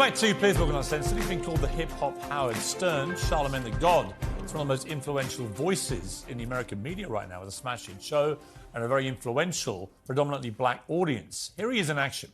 Welcome back to Please Welcome Uncensored. He's been called the hip-hop Howard Stern, Charlamagne the God. It's one of the most influential voices in the American media right now with a smash hit show and a very influential, predominantly black audience. Here he is in action.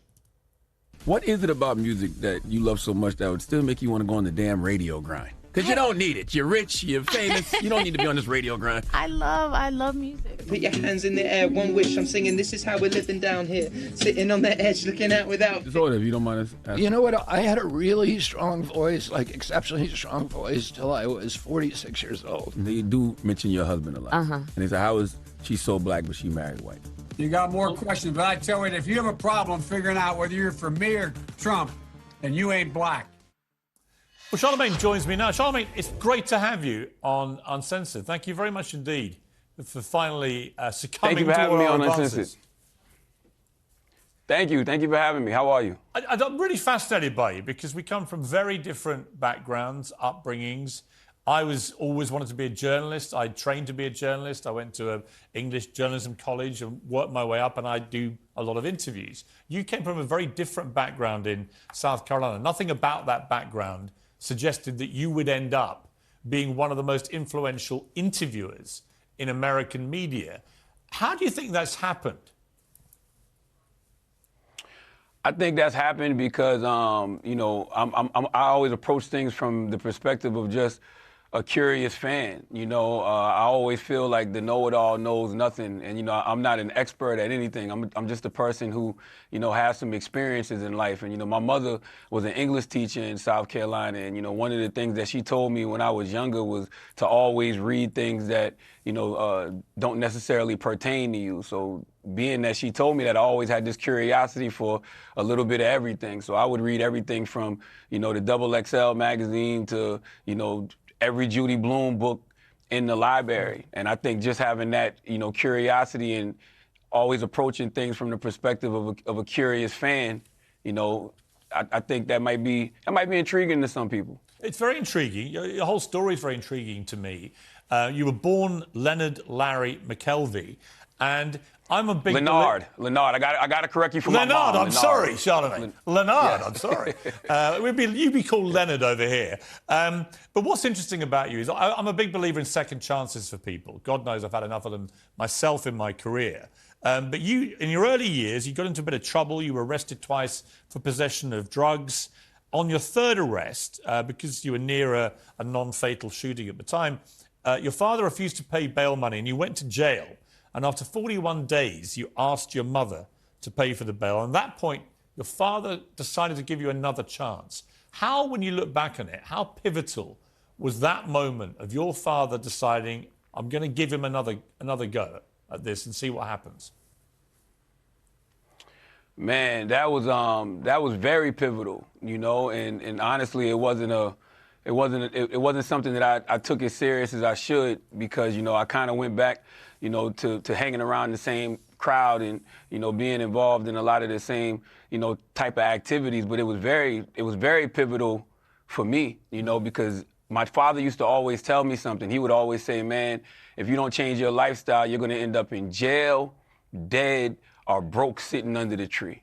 What is it about music that you love so much that would still make you want to go on the damn radio grind? Because you don't need it. You're rich, you're famous. You don't need to be on this radio grind. I love music. Put your hands in the air, one wish. I'm singing, this is how we're living down here. Sitting on the edge, looking out without... Disorder, if you don't mind us asking. You know what? I had a really strong voice, like exceptionally strong voice, till I was 46 years old. They do mention your husband a lot. Uh-huh. And they say, how is she so black, but she married white? You got more questions, but I tell you, if you have a problem figuring out whether you're for me or Trump, then you ain't black. Well, Charlamagne joins me now. Charlamagne, it's great to have you on Uncensored. Thank you very much indeed for finally succumbing to having me our on advances. Uncensored. Thank you for having me. How are you? I'm really fascinated by you because we come from very different backgrounds, upbringings. I was always wanted to be a journalist. I trained to be a journalist. I went to an English journalism college and worked my way up, and I do a lot of interviews. You came from a very different background in South Carolina. Nothing about that background suggested that you would end up being one of the most influential interviewers in American media. How do you think that's happened? I think that's happened because, I always approach things from the perspective of just a curious fan. I always feel like the know-it-all knows nothing. And, I'm not an expert at anything. I'm just a person who, has some experiences in life. And, my mother was an English teacher in South Carolina. And, one of the things that she told me when I was younger was to always read things that, don't necessarily pertain to you. So being that she told me that, I always had this curiosity for a little bit of everything. So I would read everything from, the XXL magazine to, every Judy Blume book in the library. And I think just having that, curiosity and always approaching things from the perspective of a curious fan, I think that might be intriguing to some people. It's very intriguing. Your whole story is very intriguing to me. You were born Leonard Larry McKelvey, and I'm a big... Leonard. I got to correct you for Leonard, my mom. I'm sorry, Charlamagne. Leonard, I'm sorry. You'd be called Leonard over here. But what's interesting about you is I'm a big believer in second chances for people. God knows I've had enough of them myself in my career. But you, in your early years, you got into a bit of trouble. You were arrested twice for possession of drugs. On your third arrest, because you were near a non-fatal shooting at the time, your father refused to pay bail money and you went to jail. And after 41 days, you asked your mother to pay for the bail. And at that point, your father decided to give you another chance. How, when you look back on it, how pivotal was that moment of your father deciding, I'm going to give him another go at this and see what happens? Man, that was very pivotal, and honestly, it wasn't something that I took as serious as I should because, I kind of went back, to hanging around the same crowd and, being involved in a lot of the same, type of activities. But it was very pivotal for me, because my father used to always tell me something. He would always say, man, if you don't change your lifestyle, you're going to end up in jail, dead, or broke sitting under the tree.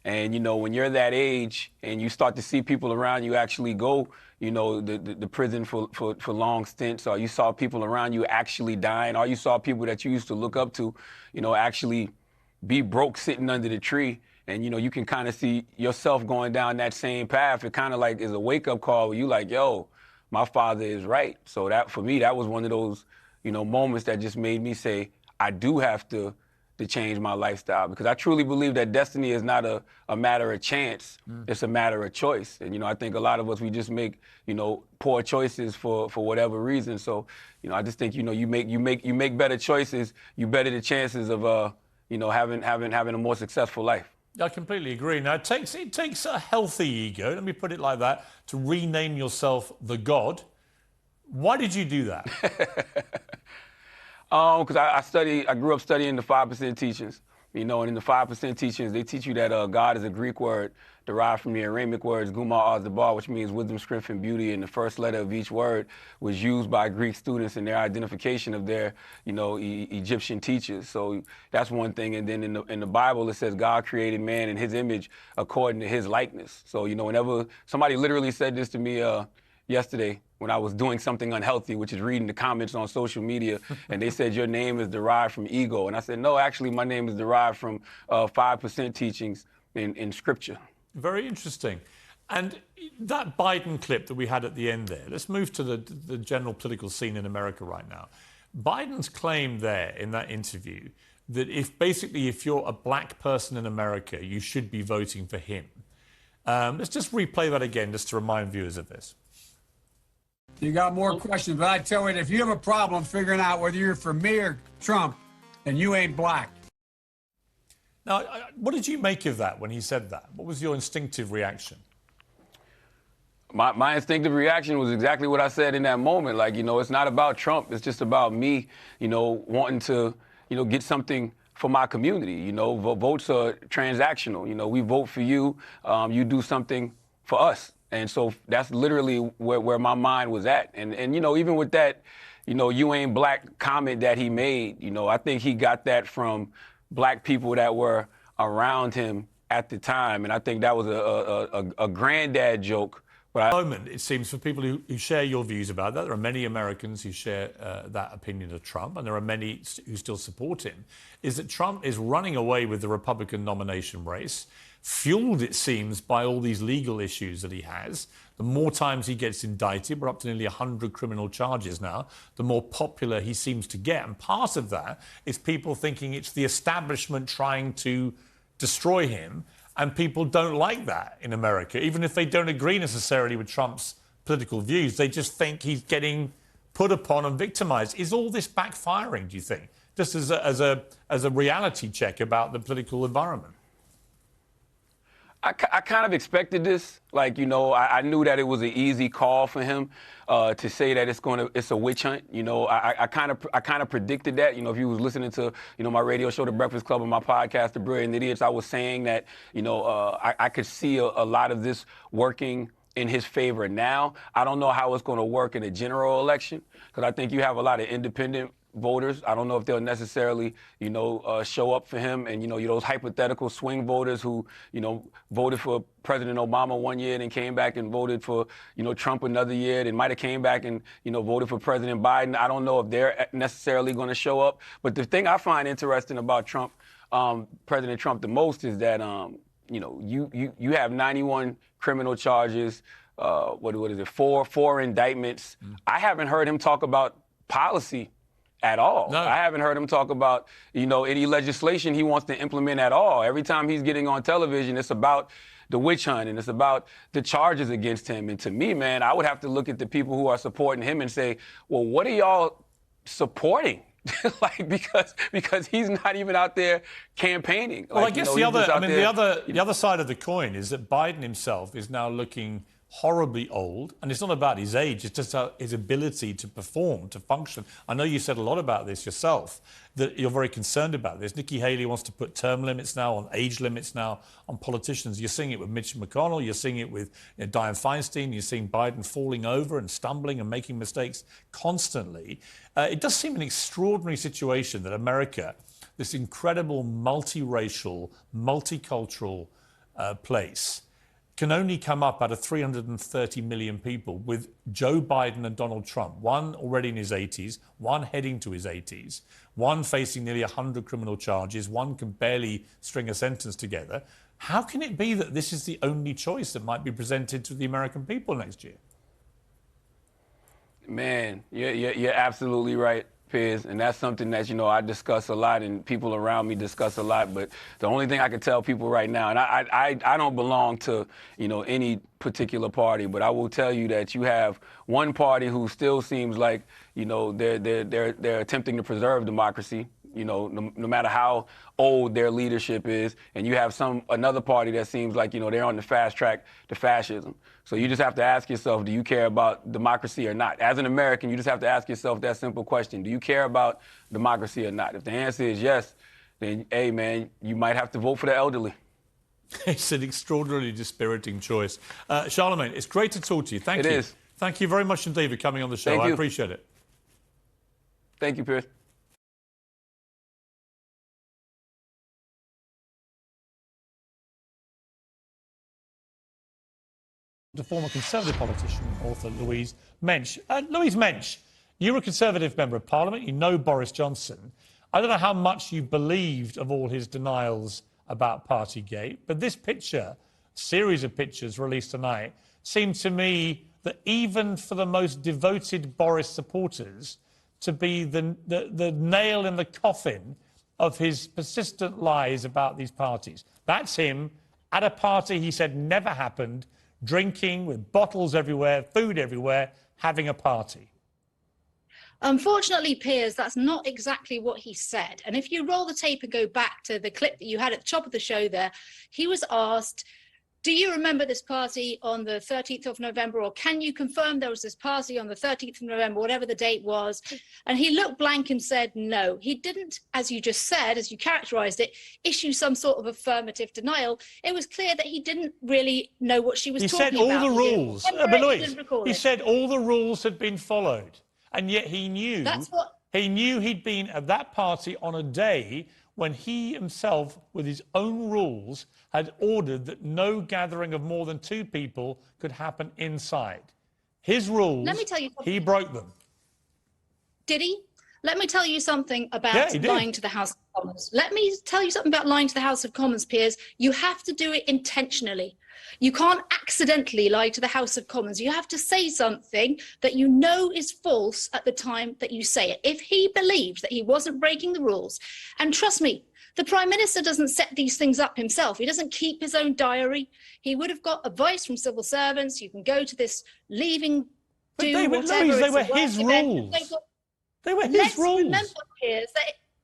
And, when you're that age and you start to see people around you actually go, the prison for long stints, or you saw people around you actually dying, or you saw people that you used to look up to, actually be broke sitting under the tree. And, you can kind of see yourself going down that same path. It kind of like is a wake-up call where you like, yo, my father is right. So that, for me, that was one of those, moments that just made me say, I do have to change my lifestyle, because I truly believe that destiny is not a matter of chance. It's a matter of choice. And, I think a lot of us, we just make, poor choices for whatever reason. So, I just think, you make better choices, you better the chances of, having a more successful life. I completely agree. Now, it takes a healthy ego, let me put it like that, to rename yourself the God. Why did you do that? Because I grew up studying the 5% teachings, and in the 5% teachings, they teach you that God is a Greek word derived from the Aramaic words Guma Azzabar, which means wisdom, strength, and beauty. And the first letter of each word was used by Greek students in their identification of their, Egyptian teachers. So that's one thing. And then in the Bible, it says God created man in his image according to his likeness. So, whenever somebody literally said this to me yesterday when I was doing something unhealthy, which is reading the comments on social media, and they said your name is derived from ego. And I said, no, actually, my name is derived from 5% teachings in Scripture. Very interesting. And that Biden clip that we had at the end there, let's move to the general political scene in America right now. Biden's claim there in that interview that if you're a black person in America, you should be voting for him. Let's just replay that again just to remind viewers of this. You got more questions, but I tell you, if you have a problem figuring out whether you're for me or Trump, then you ain't black. Now, what did you make of that when he said that? What was your instinctive reaction? My instinctive reaction was exactly what I said in that moment. Like, it's not about Trump. It's just about me, wanting to, get something for my community. Votes are transactional. We vote for you. You do something for us. And so that's literally where my mind was at. And even with that, you ain't black comment that he made, I think he got that from black people that were around him at the time. And I think that was a granddad joke. But at the moment, it seems, for people who share your views about that, there are many Americans who share that opinion of Trump, and there are many who still support him, is that Trump is running away with the Republican nomination race, fueled, it seems, by all these legal issues that he has. The more times he gets indicted, we're up to nearly 100 criminal charges now, the more popular he seems to get. And part of that is people thinking it's the establishment trying to destroy him. And people don't like that in America. Even if they don't agree necessarily with Trump's political views, they just think he's getting put upon and victimized. Is all this backfiring, do you think? Just as a reality check about the political environment? I kind of expected this. Like, I knew that it was an easy call for him to say that it's a witch hunt. I kind of predicted that. If you was listening to, my radio show, The Breakfast Club, and my podcast, The Brilliant Idiots, I was saying that, I could see a lot of this working in his favor now. I don't know how it's going to work in a general election, because I think you have a lot of independent voters. I don't know if they'll necessarily, show up for him. And, those hypothetical swing voters who, voted for President Obama one year and then came back and voted for, Trump another year. They might have came back and, voted for President Biden. I don't know if they're necessarily going to show up. But the thing I find interesting about Trump, President Trump, the most is that, you have 91 criminal charges. What is it? Four indictments. I haven't heard him talk about policy at all. No. I haven't heard him talk about, any legislation he wants to implement at all. Every time he's getting on television, it's about the witch hunt and it's about the charges against him. And to me, man, I would have to look at the people who are supporting him and say, well, what are y'all supporting? because he's not even out there campaigning. Well, I guess the other side of the coin is that Biden himself is now looking horribly old, and it's not about his age, it's just his ability to perform, to function. I know you said a lot about this yourself, that you're very concerned about this. Nikki Haley wants to put term limits now, on age limits now, on politicians. You're seeing it with Mitch McConnell, you're seeing it with Dianne Feinstein, you're seeing Biden falling over and stumbling and making mistakes constantly. It does seem an extraordinary situation that America, this incredible multiracial, multicultural place, can only come up out of 330 million people with Joe Biden and Donald Trump, one already in his 80s, one heading to his 80s, one facing nearly 100 criminal charges, one can barely string a sentence together. How can it be that this is the only choice that might be presented to the American people next year? Man, you're absolutely right, Piers, and that's something that, I discuss a lot and people around me discuss a lot, but the only thing I can tell people right now, and I don't belong to, any particular party, but I will tell you that you have one party who still seems like, they're attempting to preserve democracy, no matter how old their leadership is, and you have another party that seems like, they're on the fast track to fascism. So you just have to ask yourself, do you care about democracy or not? As an American, you just have to ask yourself that simple question. Do you care about democracy or not? If the answer is yes, then, hey, man, you might have to vote for the elderly. It's an extraordinarily dispiriting choice. Charlamagne, it's great to talk to you. Thank you. It is. Thank you very much indeed for coming on the show. Thank I you. appreciate it. Thank you, Piers. The former Conservative politician, author Louise Mensch. Louise Mensch, you're a Conservative Member of Parliament. You know Boris Johnson. I don't know how much you believed of all his denials about Partygate, but this picture, series of pictures released tonight, seemed to me that even for the most devoted Boris supporters, to be the nail in the coffin of his persistent lies about these parties. That's him at a party he said never happened, drinking with bottles everywhere, food everywhere, having a party. Unfortunately, Piers, that's not exactly what he said. And if you roll the tape and go back to the clip that you had at the top of the show there, he was asked, do you remember this party on the 13th of November, or can you confirm there was this party on the 13th of November, whatever the date was? And he looked blank and said no. He didn't, as you just said, as you characterized it, issue some sort of affirmative denial. It was clear that he didn't really know what she was talking about. He said all the rules. But Louise, he said all the rules had been followed. And yet he knew, he'd been at that party on a day when he himself, with his own rules, had ordered that no gathering of more than 2 people could happen inside. His rules, let me tell you something. He broke them. Did he? Let me tell you something about lying to the House of Commons. Let me tell you something about lying to the House of Commons, Piers. You have to do it intentionally. You can't accidentally lie to the House of Commons. You have to say something that you know is false at the time that you say it. If he believes that he wasn't breaking the rules, and trust me, the Prime Minister doesn't set these things up himself. He doesn't keep his own diary. He would have got advice from civil servants. You can go to this leaving, do whatever. Louise, they were his rules. They were his rules. Remember,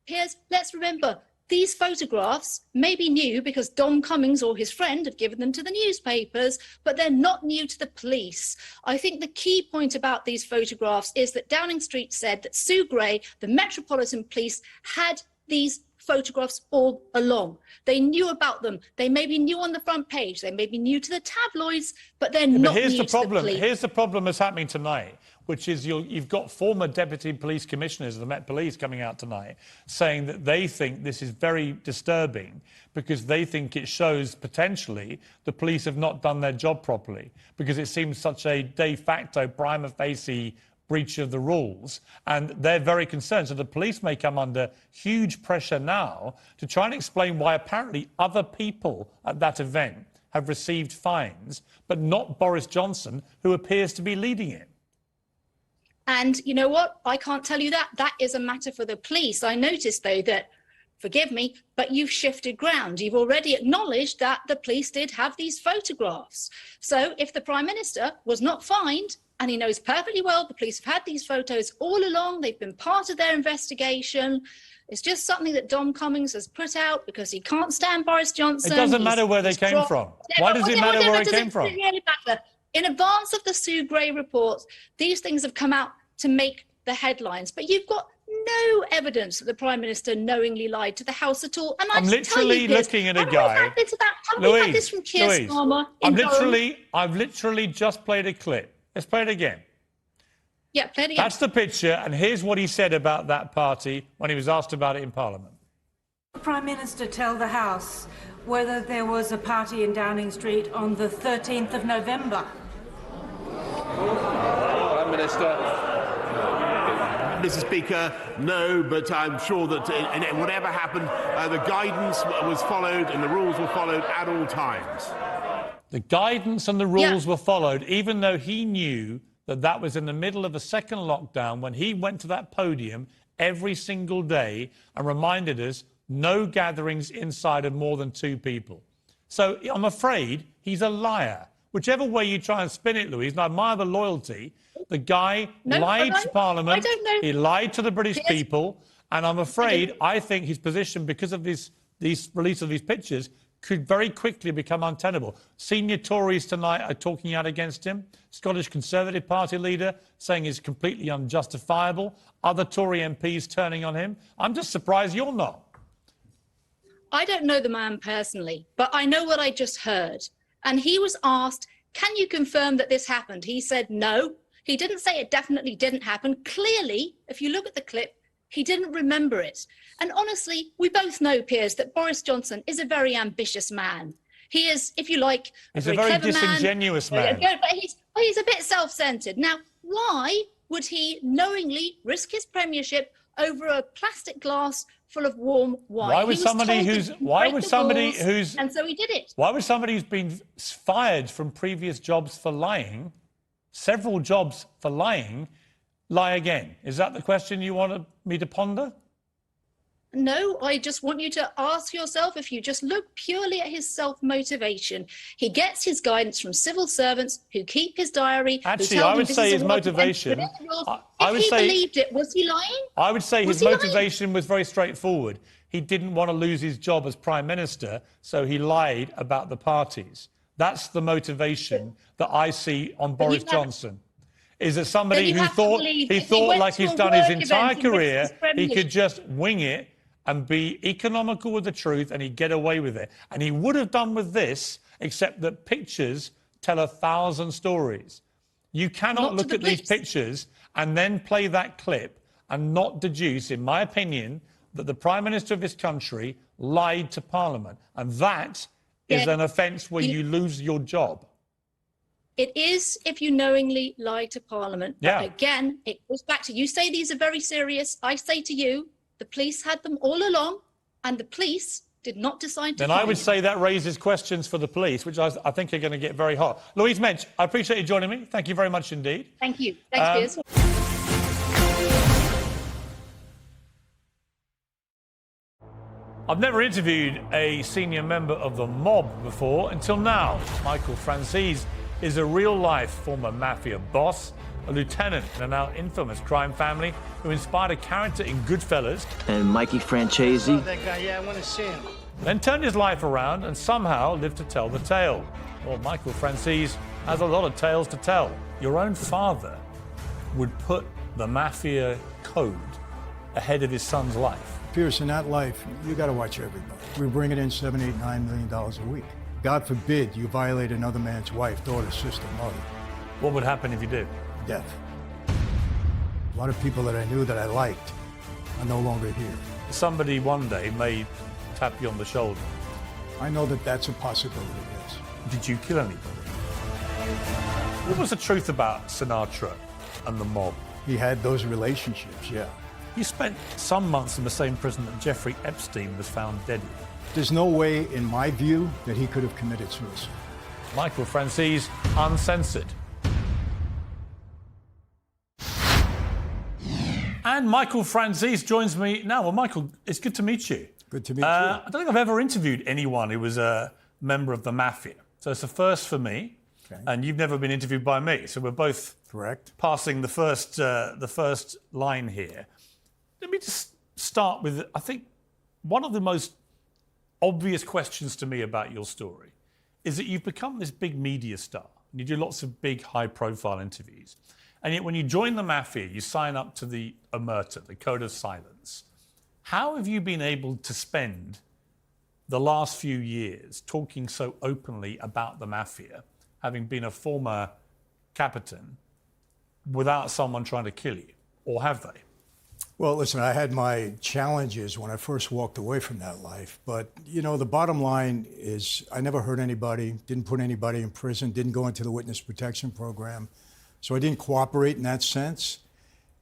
Piers, let's remember, these photographs may be new because Dom Cummings or his friend had given them to the newspapers, but they're not new to the police. I think the key point about these photographs is that Downing Street said that Sue Gray, the Metropolitan Police, had these photographs all along. They knew about them. They may be new on the front page. They may be new to the tabloids, but they're not new to the police. Here's the problem that's happening tonight, which is you've got former deputy police commissioners of the Met Police coming out tonight saying that they think this is very disturbing because they think it shows potentially the police have not done their job properly because it seems such a de facto prima facie breach of the rules, and they're very concerned. So the police may come under huge pressure now to try and explain why apparently other people at that event have received fines, but not Boris Johnson, who appears to be leading it. And you know what? I can't tell you that. That is a matter for the police. I noticed, though, that, forgive me, but you've shifted ground. You've already acknowledged that the police did have these photographs. So if the Prime Minister was not fined, and he knows perfectly well the police have had these photos all along, they've been part of their investigation, it's just something that Dom Cummings has put out because he can't stand Boris Johnson. It doesn't matter where they came from. Why does it matter where it came from? Really matter. In advance of the Sue Gray reports, these things have come out to make the headlines. But you've got no evidence that the Prime Minister knowingly lied to the House at all. And I'm literally looking at a guy. Louise, had this from Keir Starmer I've literally just played a clip. Let's play it again. Yeah, play it again. That's the picture, and here's what he said about that party when he was asked about it in Parliament. The Prime Minister tell the House whether there was a party in Downing Street on the 13th of November? Prime Minister. Mr. Speaker, no, but I'm sure that whatever happened, the guidance was followed and the rules were followed at all times. The guidance and the rules were followed, even though he knew that that was in the middle of a second lockdown when he went to that podium every single day and reminded us no gatherings inside of more than 2 people. So I'm afraid he's a liar. Whichever way you try and spin it, Louise, and I admire the loyalty, the guy lied to Parliament, I don't know. He lied to the British people, and I'm afraid I think his position, because of these release of these pictures, could very quickly become untenable. Senior Tories tonight are talking out against him. Scottish Conservative Party leader saying he's completely unjustifiable. Other Tory MPs turning on him. I'm just surprised you're not. I don't know the man personally, but I know what I just heard. And he was asked, can you confirm that this happened? He said no. He didn't say it definitely didn't happen. Clearly, if you look at the clip, he didn't remember it. And honestly, we both know, Piers, that Boris Johnson is a very ambitious man. He is, if you like, he's a very disingenuous man. But he's a bit self-centered. Now, why would he knowingly risk his premiership over a plastic glass full of warm wine? Why would somebody who's and so he did it. Why would somebody who's been fired from previous jobs for lying, several jobs for lying, lie again? Is that the question you want me to ponder? No, I just want you to ask yourself, if you just look purely at his self-motivation, he gets his guidance from civil servants who keep his diary. Actually, I would say his motivation... If he believed it, was he lying? I would say his motivation was very straightforward. He didn't want to lose his job as Prime Minister, so he lied about the parties. That's the motivation that I see on Boris Johnson. Is that somebody who thought like he's done his entire career, he could just wing it and be economical with the truth, and he'd get away with it. And he would have done with this, except that pictures tell 1,000 stories. You cannot look at these pictures and then play that clip and not deduce, in my opinion, that the Prime Minister of this country lied to Parliament. And that is an offence where you lose your job. It is if you knowingly lie to Parliament. Yeah. But again, it goes back to, you say these are very serious. I say to you, the police had them all along, and the police did not decide to. Then I would say that raises questions for the police, which I think are going to get very hot. Louise Mensch, I appreciate you joining me. Thank you very much indeed. Thank you. Thanks, Piers. I've never interviewed a senior member of the mob before until now. Michael Franzese is a real-life former mafia boss, a lieutenant in a now infamous crime family who inspired a character in Goodfellas. And Mikey Francesi. Oh, that guy, yeah, I want to see him. Then turned his life around and somehow lived to tell the tale. Well, Michael Franzese has a lot of tales to tell. Your own father would put the mafia code ahead of his son's life. Piers, in that life, you got to watch everybody. We're bringing in $7, $8, $9 million a week. God forbid you violate another man's wife, daughter, sister, mother. What would happen if you did? Death. A lot of people that I knew that I liked are no longer here. Somebody one day may tap you on the shoulder. I know that that's a possibility, yes. Did you kill anybody? What was the truth about Sinatra and the mob? He had those relationships, yeah. You spent some months in the same prison that Jeffrey Epstein was found dead in. There's no way, in my view, that he could have committed suicide. Michael Franzese, uncensored. And Michael Franzese joins me now. Well, Michael, it's good to meet you. Good to meet you. I don't think I've ever interviewed anyone who was a member of the mafia. So it's a first for me. Okay. And you've never been interviewed by me. So we're both passing the first line here. Let me just start with, I think, one of the most obvious questions to me about your story is that you've become this big media star. And you do lots of big, high-profile interviews. And yet when you join the mafia, you sign up to the Omerta, the Code of Silence. How have you been able to spend the last few years talking so openly about the mafia, having been a former captain, without someone trying to kill you? Or have they? Well, listen, I had my challenges when I first walked away from that life. But, you know, the bottom line is I never hurt anybody, didn't put anybody in prison, didn't go into the witness protection program. So I didn't cooperate in that sense.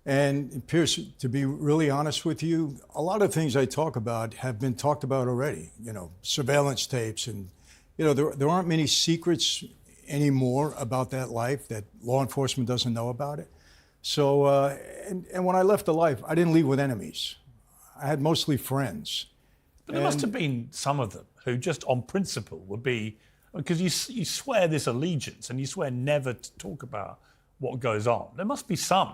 And Piers, to be really honest with you, a lot of things I talk about have been talked about already. You know, surveillance tapes and, you know, there aren't many secrets anymore about that life that law enforcement doesn't know about it. So, and when I left the life, I didn't leave with enemies. I had mostly friends. But there must have been some of them who just on principle would be, because you swear this allegiance and you swear never to talk about what goes on. There must be some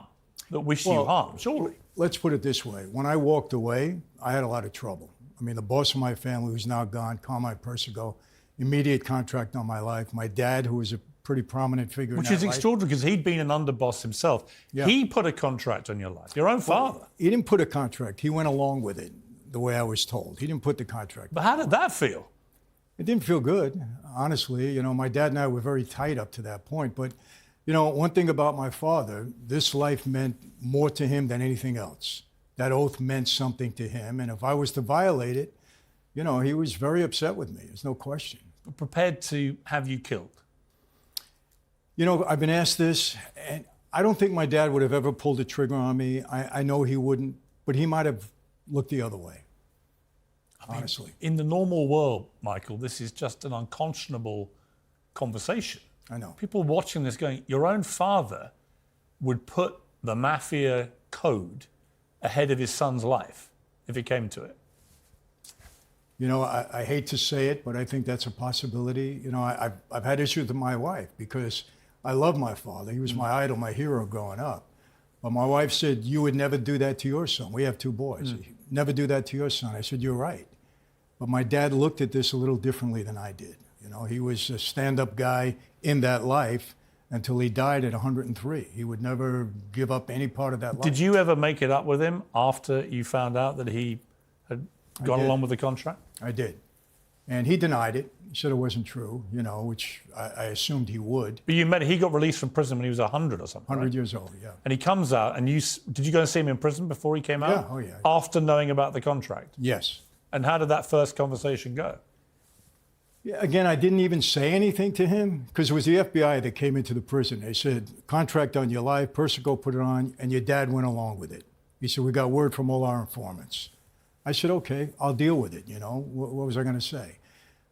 that wish you harm, surely. Let's put it this way. When I walked away, I had a lot of trouble. I mean, the boss of my family, who's now gone, Carmine Persico, immediate contract on my life. My dad, who was a pretty prominent figure Which in that is extraordinary because he'd been an underboss himself. Yeah. He put a contract on your life, your own father. He didn't put a contract. He went along with it. the way I was told. He didn't put the contract. But how did that feel? It didn't feel good, honestly. You know, my dad and I were very tight up to that point. But, you know, one thing about my father, this life meant more to him than anything else. That oath meant something to him. And if I was to violate it, you know, he was very upset with me. There's no question. Prepared to have you killed? You know, I've been asked this, and I don't think my dad would have ever pulled a trigger on me. I know he wouldn't, but he might have looked the other way, honestly. In the normal world, Michael, this is just an unconscionable conversation. I know. People watching this going, your own father would put the mafia code ahead of his son's life if it came to it. You know, I hate to say it, but I think that's a possibility. You know, I've had issues with my wife because I love my father. He was my idol, my hero growing up. But my wife said, you would never do that to your son. We have 2 boys. Never do that to your son. I said, you're right. But my dad looked at this a little differently than I did. You know, he was a stand-up guy in that life until he died at 103. He would never give up any part of that life. Did you ever make it up with him after you found out that he had gone along with the contract? I did. And he denied it. He said it wasn't true, you know, which I assumed he would. But you met, he got released from prison when he was 100 or something, 100 right? years old, yeah. And he comes out, and did you go and see him in prison before he came out? Yeah, oh yeah. After knowing about the contract? Yes. And how did that first conversation go? Yeah, again, I didn't even say anything to him because it was the FBI that came into the prison. They said, contract on your life, Persico put it on, and your dad went along with it. He said, we got word from all our informants. I said, okay, I'll deal with it, you know. What was I going to say?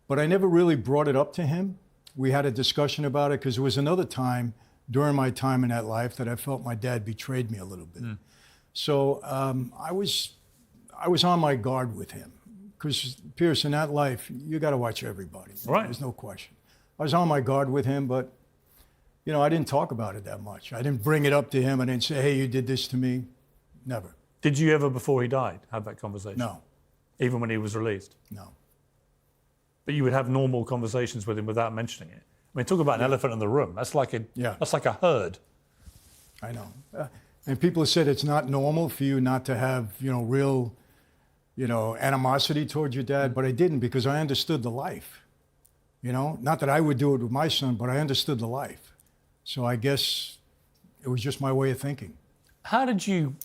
But I never really brought it up to him. We had a discussion about it because there was another time during my time in that life that I felt my dad betrayed me a little bit. So I was on my guard with him because, Pierce, in that life, you got to watch everybody. Right. There's no question. I was on my guard with him, but, you know, I didn't talk about it that much. I didn't bring it up to him. I didn't say, hey, you did this to me. Never. Did you ever, before he died, have that conversation? No. Even when he was released? No. But you would have normal conversations with him without mentioning it. I mean, talk about an elephant in the room. That's like a herd. I know. And people have said it's not normal for you not to have, you know, real, you know, animosity towards your dad, but I didn't because I understood the life. You know, not that I would do it with my son, but I understood the life. So I guess it was just my way of thinking. How did you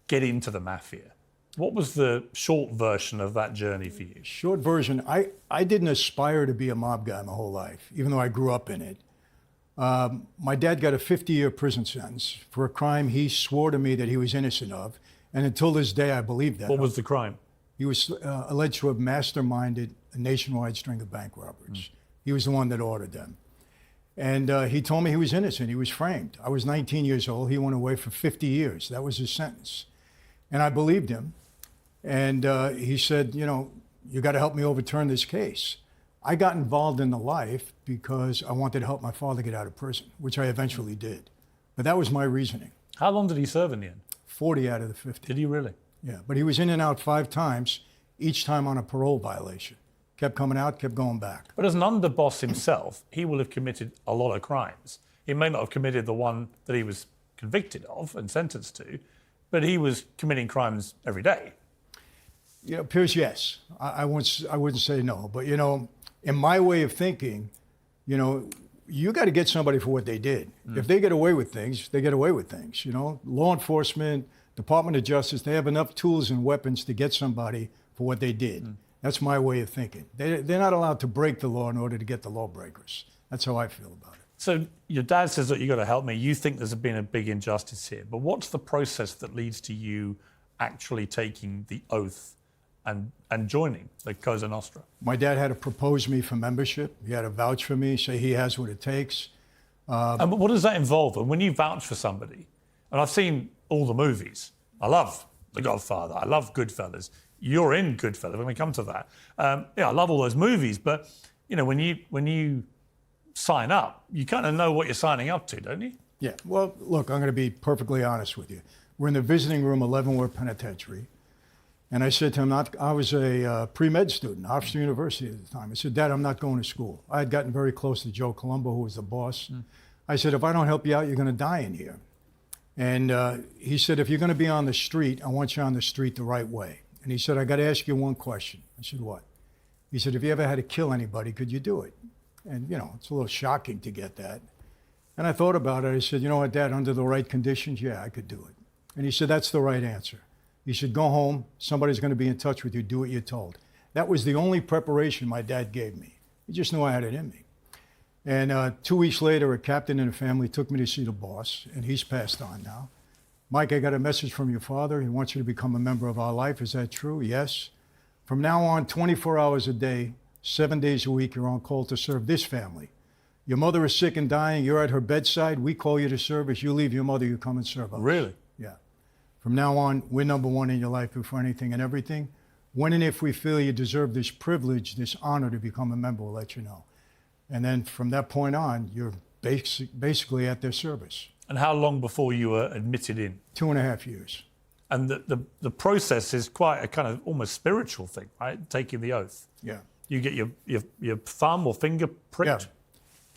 get into the mafia? What was the short version of that journey for you? Short version, I didn't aspire to be a mob guy my whole life, even though I grew up in it. My dad got a 50-year prison sentence for a crime he swore to me that he was innocent of, and until this day I believe that. What was the crime? He was alleged to have masterminded a nationwide string of bank robberies. He was the one that ordered them. And he told me he was innocent. He was framed. I was 19 years old. He went away for 50 years. That was his sentence. And I believed him. And he said, you know, you got to help me overturn this case. I got involved in the life because I wanted to help my father get out of prison, which I eventually did. But that was my reasoning. How long did he serve in the end? 40 out of the 50. Did he really? Yeah, but he was in and out 5 times, each time on a parole violation. Kept coming out, kept going back. But as an underboss himself, he will have committed a lot of crimes. He may not have committed the one that he was convicted of and sentenced to, but he was committing crimes every day. You know, Pierce, yes. I wouldn't say no. But, you know, in my way of thinking, you know, you got to get somebody for what they did. If they get away with things, they get away with things, you know. Law enforcement, Department of Justice, they have enough tools and weapons to get somebody for what they did. That's my way of thinking. They're not allowed to break the law in order to get the lawbreakers. That's how I feel about it. So your dad says that you got to help me. You think there's been a big injustice here. But what's the process that leads to you actually taking the oath and joining the Cosa Nostra? My dad had to propose me for membership. He had to vouch for me, say he has what it takes. And what does that involve? And when you vouch for somebody, and I've seen all the movies. I love The Godfather. I love Goodfellas. You're in Goodfellas when we come to that. Yeah, I love all those movies. But you know, when you sign up, you kind of know what you're signing up to, don't you? Yeah. Well, look, I'm going to be perfectly honest with you. We're in the visiting room, 11-Ward Penitentiary. And I said to him, I was a pre-med student, Oxford University at the time. I said, Dad, I'm not going to school. I had gotten very close to Joe Colombo, who was the boss. I said, if I don't help you out, you're going to die in here. And he said, if you're going to be on the street, I want you on the street the right way. And he said, I got to ask you one question. I said, what? He said, if you ever had to kill anybody, could you do it? And, you know, it's a little shocking to get that. And I thought about it. I said, you know what, Dad, under the right conditions, yeah, I could do it. And he said, that's the right answer. He said, go home. Somebody's going to be in touch with you. Do what you're told. That was the only preparation my dad gave me. He just knew I had it in me. And 2 weeks later, a captain in the family took me to see the boss, and he's passed on now. Mike, I got a message from your father. He wants you to become a member of our life. Is that true? Yes. From now on, 24 hours a day, 7 days a week, you're on call to serve this family. Your mother is sick and dying. You're at her bedside. We call you to service. You leave your mother. You come and serve us. Really? Yeah. From now on, we're number one in your life before anything and everything. When and if we feel you deserve this privilege, this honor to become a member, we'll let you know. And then from that point on, you're basically at their service. And how long before you were admitted in? 2.5 years. And the process is quite a kind of almost spiritual thing, right? Taking the oath. Yeah. You get your thumb or finger pricked.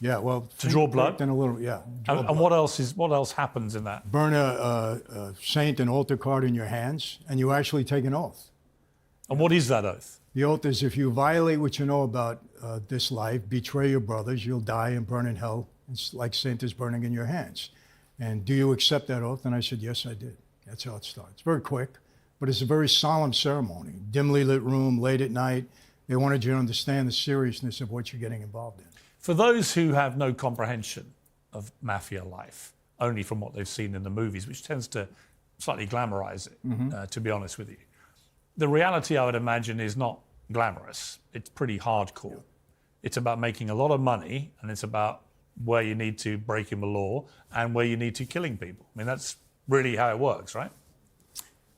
Yeah. Well, to draw blood. And a little, yeah. And what else happens in that? Burn a saint and altar card in your hands, and you actually take an oath. And what is that oath? The oath is if you violate what you know about this life, betray your brothers, you'll die and burn in hell. It's like Saint is burning in your hands. And do you accept that oath? And I said, yes, I did. That's how it starts. Very quick, but it's a very solemn ceremony. Dimly lit room, late at night. They wanted you to understand the seriousness of what you're getting involved in. For those who have no comprehension of mafia life, only from what they've seen in the movies, which tends to slightly glamorize it, to be honest with you, the reality, I would imagine, is not glamorous. It's pretty hardcore. Yeah. It's about making a lot of money, and it's about where you need to breaking the law and where you need to killing people. I mean, that's really how it works, right?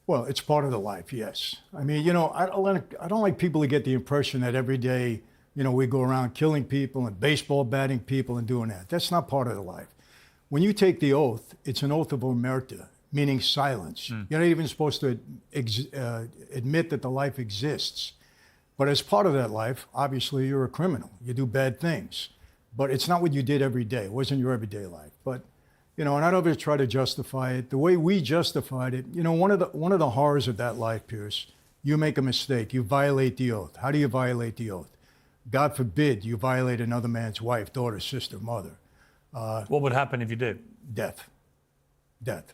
Well, it's part of the life, yes. I mean, you know, I don't like people to get the impression that every day, you know, we go around killing people and baseball batting people and doing that. That's not part of the life. When you take the oath, it's an oath of omerta, meaning silence. You're not even supposed to admit that the life exists. But as part of that life, obviously, you're a criminal. You do bad things. But it's not what you did every day. It wasn't your everyday life. But, you know, and I don't ever try to justify it. The way we justified it, you know, one of the horrors of that life, Pierce, you make a mistake. You violate the oath. How do you violate the oath? God forbid you violate another man's wife, daughter, sister, mother. What would happen if you did? Death. Death.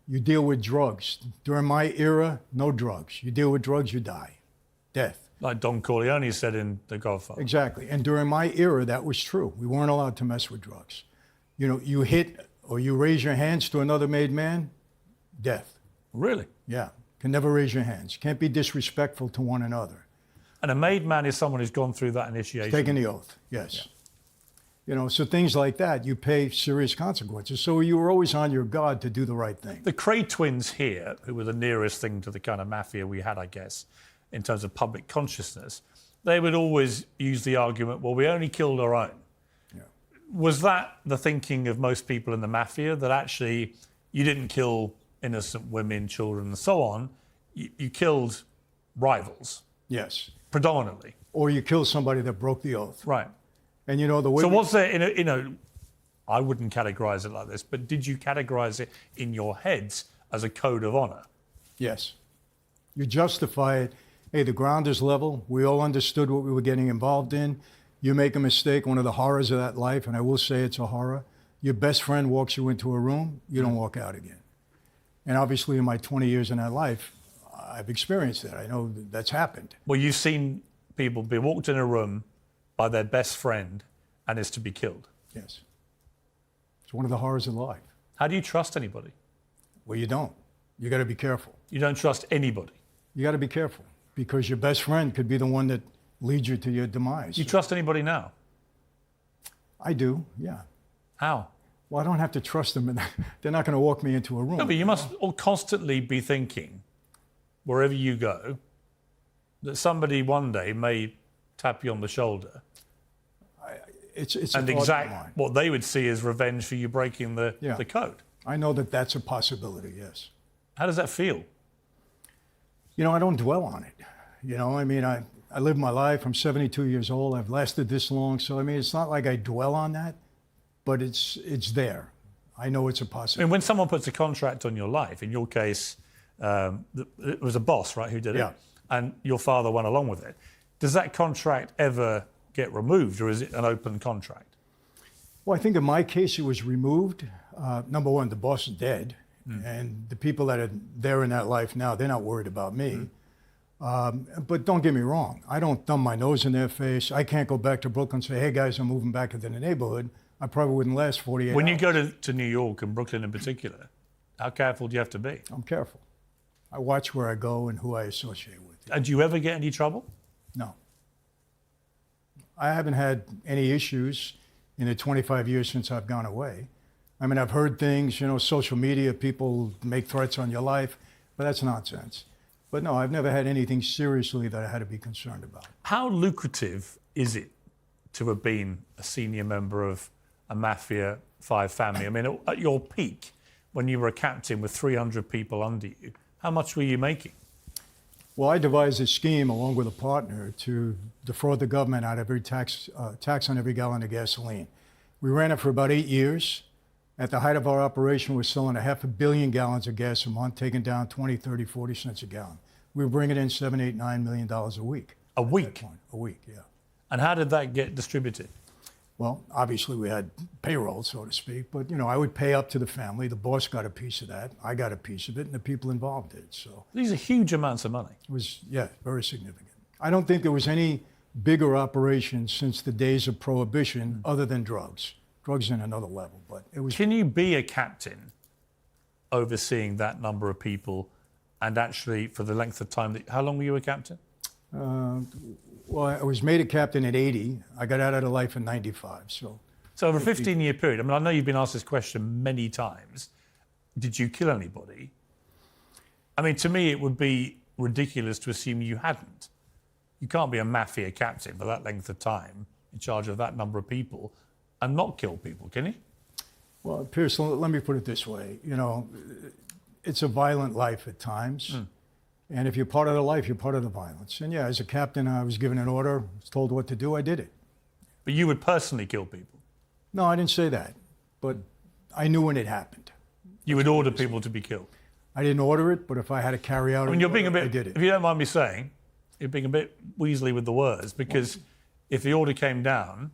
You deal with drugs. During my era, no drugs. You deal with drugs, you die. Death. Like Don Corleone said in The Godfather. Exactly. And during my era, that was true. We weren't allowed to mess with drugs. You know, you hit or you raise your hands to another made man, death. Really? Yeah. Can never raise your hands. Can't be disrespectful to one another. And a made man is someone who's gone through that initiation. Taking the oath, yes. Yeah. You know, so things like that, you pay serious consequences. So you were always on your guard to do the right thing. The Cray twins here, who were the nearest thing to the kind of mafia we had, I guess, in terms of public consciousness, they would always use the argument, well, we only killed our own. Yeah. Was that the thinking of most people in the mafia, that actually you didn't kill innocent women, children, and so on, you killed rivals? Yes. Predominantly. Or you killed somebody that broke the oath. Right. And you know, the way... So was there, you know, I wouldn't categorize it like this, but did you categorize it in your heads as a code of honor? Yes. You justify it. Hey, the ground is level. We all understood what we were getting involved in. You make a mistake, one of the horrors of that life, and I will say it's a horror. Your best friend walks you into a room, you don't walk out again. And obviously in my 20 years in that life, I've experienced that. I know that's happened. Well, you've seen people be walked in a room by their best friend and is to be killed. Yes. It's one of the horrors of life. How do you trust anybody? Well, you don't. You got to be careful. You don't trust anybody? You got to be careful, because your best friend could be the one that leads you to your demise. You trust anybody now? I do, yeah. How? Well, I don't have to trust them. They're not going to walk me into a room. No, but you must all constantly be thinking, wherever you go, that somebody one day may tap you on the shoulder. It's and exact what they would see as revenge for you breaking the code. I know that that's a possibility, yes. How does that feel? You know, I don't dwell on it. You know, I mean, I live my life. I'm 72 years old. I've lasted this long. So, I mean, it's not like I dwell on that, but it's there. I know it's a possibility. I mean, when someone puts a contract on your life, in your case, It was a boss, right, who did it? Yeah. And your father went along with it. Does that contract ever get removed, or is it an open contract? Well, I think in my case it was removed. Number one, the boss is dead, and the people that are there in that life now, they're not worried about me. But don't get me wrong, I don't thumb my nose in their face. I can't go back to Brooklyn and say, hey guys, I'm moving back into the neighborhood. I probably wouldn't last 48 When hours. you go to New York and Brooklyn in particular, how careful do you have to be? I'm careful. I watch where I go and who I associate with. And do you ever get any trouble? No. I haven't had any issues in the 25 years since I've gone away. I mean, I've heard things, social media, people make threats on your life, but that's nonsense. But no, I've never had anything seriously that I had to be concerned about. How lucrative is it to have been a senior member of a Mafia 5 family? I mean, at your peak, when you were a captain with 300 people under you, how much were you making? Well, I devised a scheme along with a partner to defraud the government out of every tax on every gallon of gasoline. We ran it for about 8 years. At the height of our operation, we're selling 500 million gallons of gas a month, taking down 20, 30, 40 cents a gallon. We were bringing in $7, $8, $9 million a week. A week? A week, yeah. And how did that get distributed? Well, obviously we had payroll, so to speak, but I would pay up to the family. The boss got a piece of that. I got a piece of it, and the people involved did. So these are huge amounts of money. It was, yeah, very significant. I don't think there was any bigger operation since the days of Prohibition other than drugs. Drugs in another level, but it was. Can you be a captain overseeing that number of people and actually for the length of time how long were you a captain? Well, I was made a captain at 80. I got out of the life in 95, so over a 15-year period. I mean, I know you've been asked this question many times. Did you kill anybody? I mean, to me, it would be ridiculous to assume you hadn't. You can't be a mafia captain for that length of time in charge of that number of people and not kill people, can you? Well, Pierce, let me put it this way. It's a violent life at times. And if you're part of the life, you're part of the violence. And yeah, as a captain, I was given an order, was told what to do, I did it. But you would personally kill people? No, I didn't say that. But I knew when it happened. You would order people to be killed? I didn't order it, but if I had to carry out I mean, you're being a bit, I did it. If you don't mind me saying, you're being a bit weaselly with the words, because if the order came down,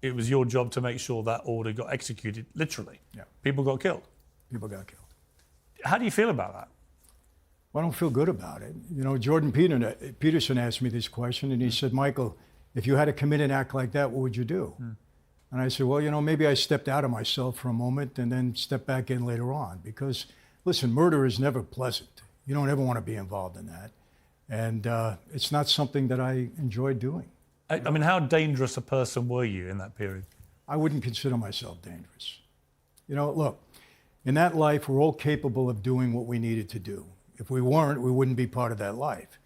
it was your job to make sure that order got executed, literally. Yeah. People got killed. People got killed. How do you feel about that? Well, I don't feel good about it. Jordan Peterson asked me this question, and he said, Michael, if you had to commit an act like that, what would you do? And I said, well, maybe I stepped out of myself for a moment and then stepped back in later on. Because, listen, murder is never pleasant. You don't ever want to be involved in that. And it's not something that I enjoyed doing. I mean, how dangerous a person were you in that period? I wouldn't consider myself dangerous. Look, in that life, we're all capable of doing what we needed to do. If we weren't, we wouldn't be part of that life.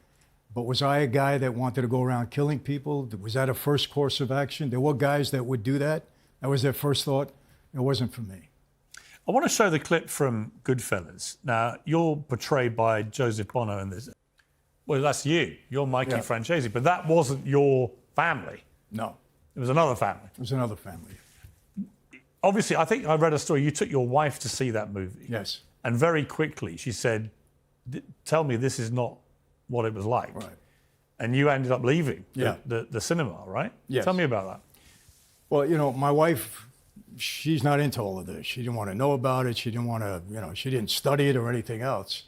But was I a guy that wanted to go around killing people? Was that a first course of action? There were guys that would do that. That was their first thought. It wasn't for me. I want to show the clip from Goodfellas. Now, you're portrayed by Joseph Bono in this. Well, that's you. You're Mikey Francesi, but that wasn't your family. No. It was another family. It was another family. Obviously, I think I read a story. You took your wife to see that movie. Yes. And very quickly she said, tell me this is not what it was like. Right. And you ended up leaving the cinema, right? Yes. Tell me about that. Well, my wife, she's not into all of this. She didn't want to know about it. She didn't want to, she didn't study it or anything else.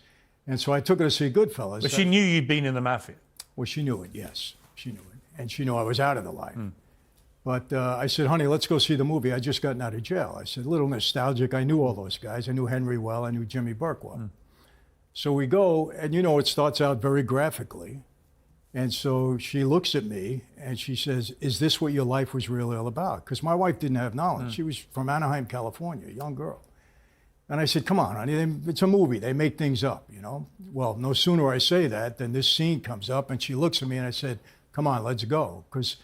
And so I took her to see Goodfellas. But she knew you'd been in the Mafia. Well, she knew it, yes. She knew it. And she knew I was out of the life. But I said, honey, let's go see the movie. I just gotten out of jail. I said, a little nostalgic. I knew all those guys. I knew Henry well. I knew Jimmy Burke well. So we go, and it starts out very graphically. And so she looks at me and she says, is this what your life was really all about? Because my wife didn't have knowledge. She was from Anaheim, California, a young girl. And I said, come on, honey, it's a movie. They make things up, Well, no sooner I say that than this scene comes up, and she looks at me and I said, come on, let's go. Because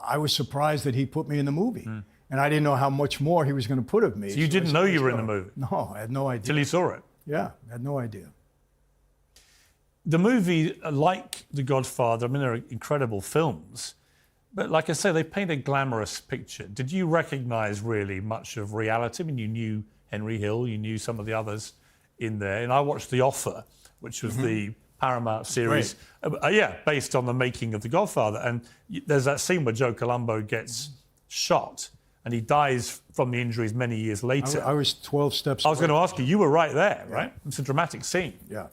I was surprised that he put me in the movie. And I didn't know how much more he was going to put of me. So you didn't know you were in the movie? No, I had no idea. Till you saw it? Yeah, I had no idea. The movie, like The Godfather, I mean, they're incredible films. But like I say, they paint a glamorous picture. Did you recognise really much of reality? I mean, you knew Henry Hill, you knew some of the others in there. And I watched The Offer, which was the Paramount series, based on the making of The Godfather. And there's that scene where Joe Colombo gets shot and he dies from the injuries many years later. I was 12 steps. I was going to ask you, you were right there, right? It's a dramatic scene. Yeah.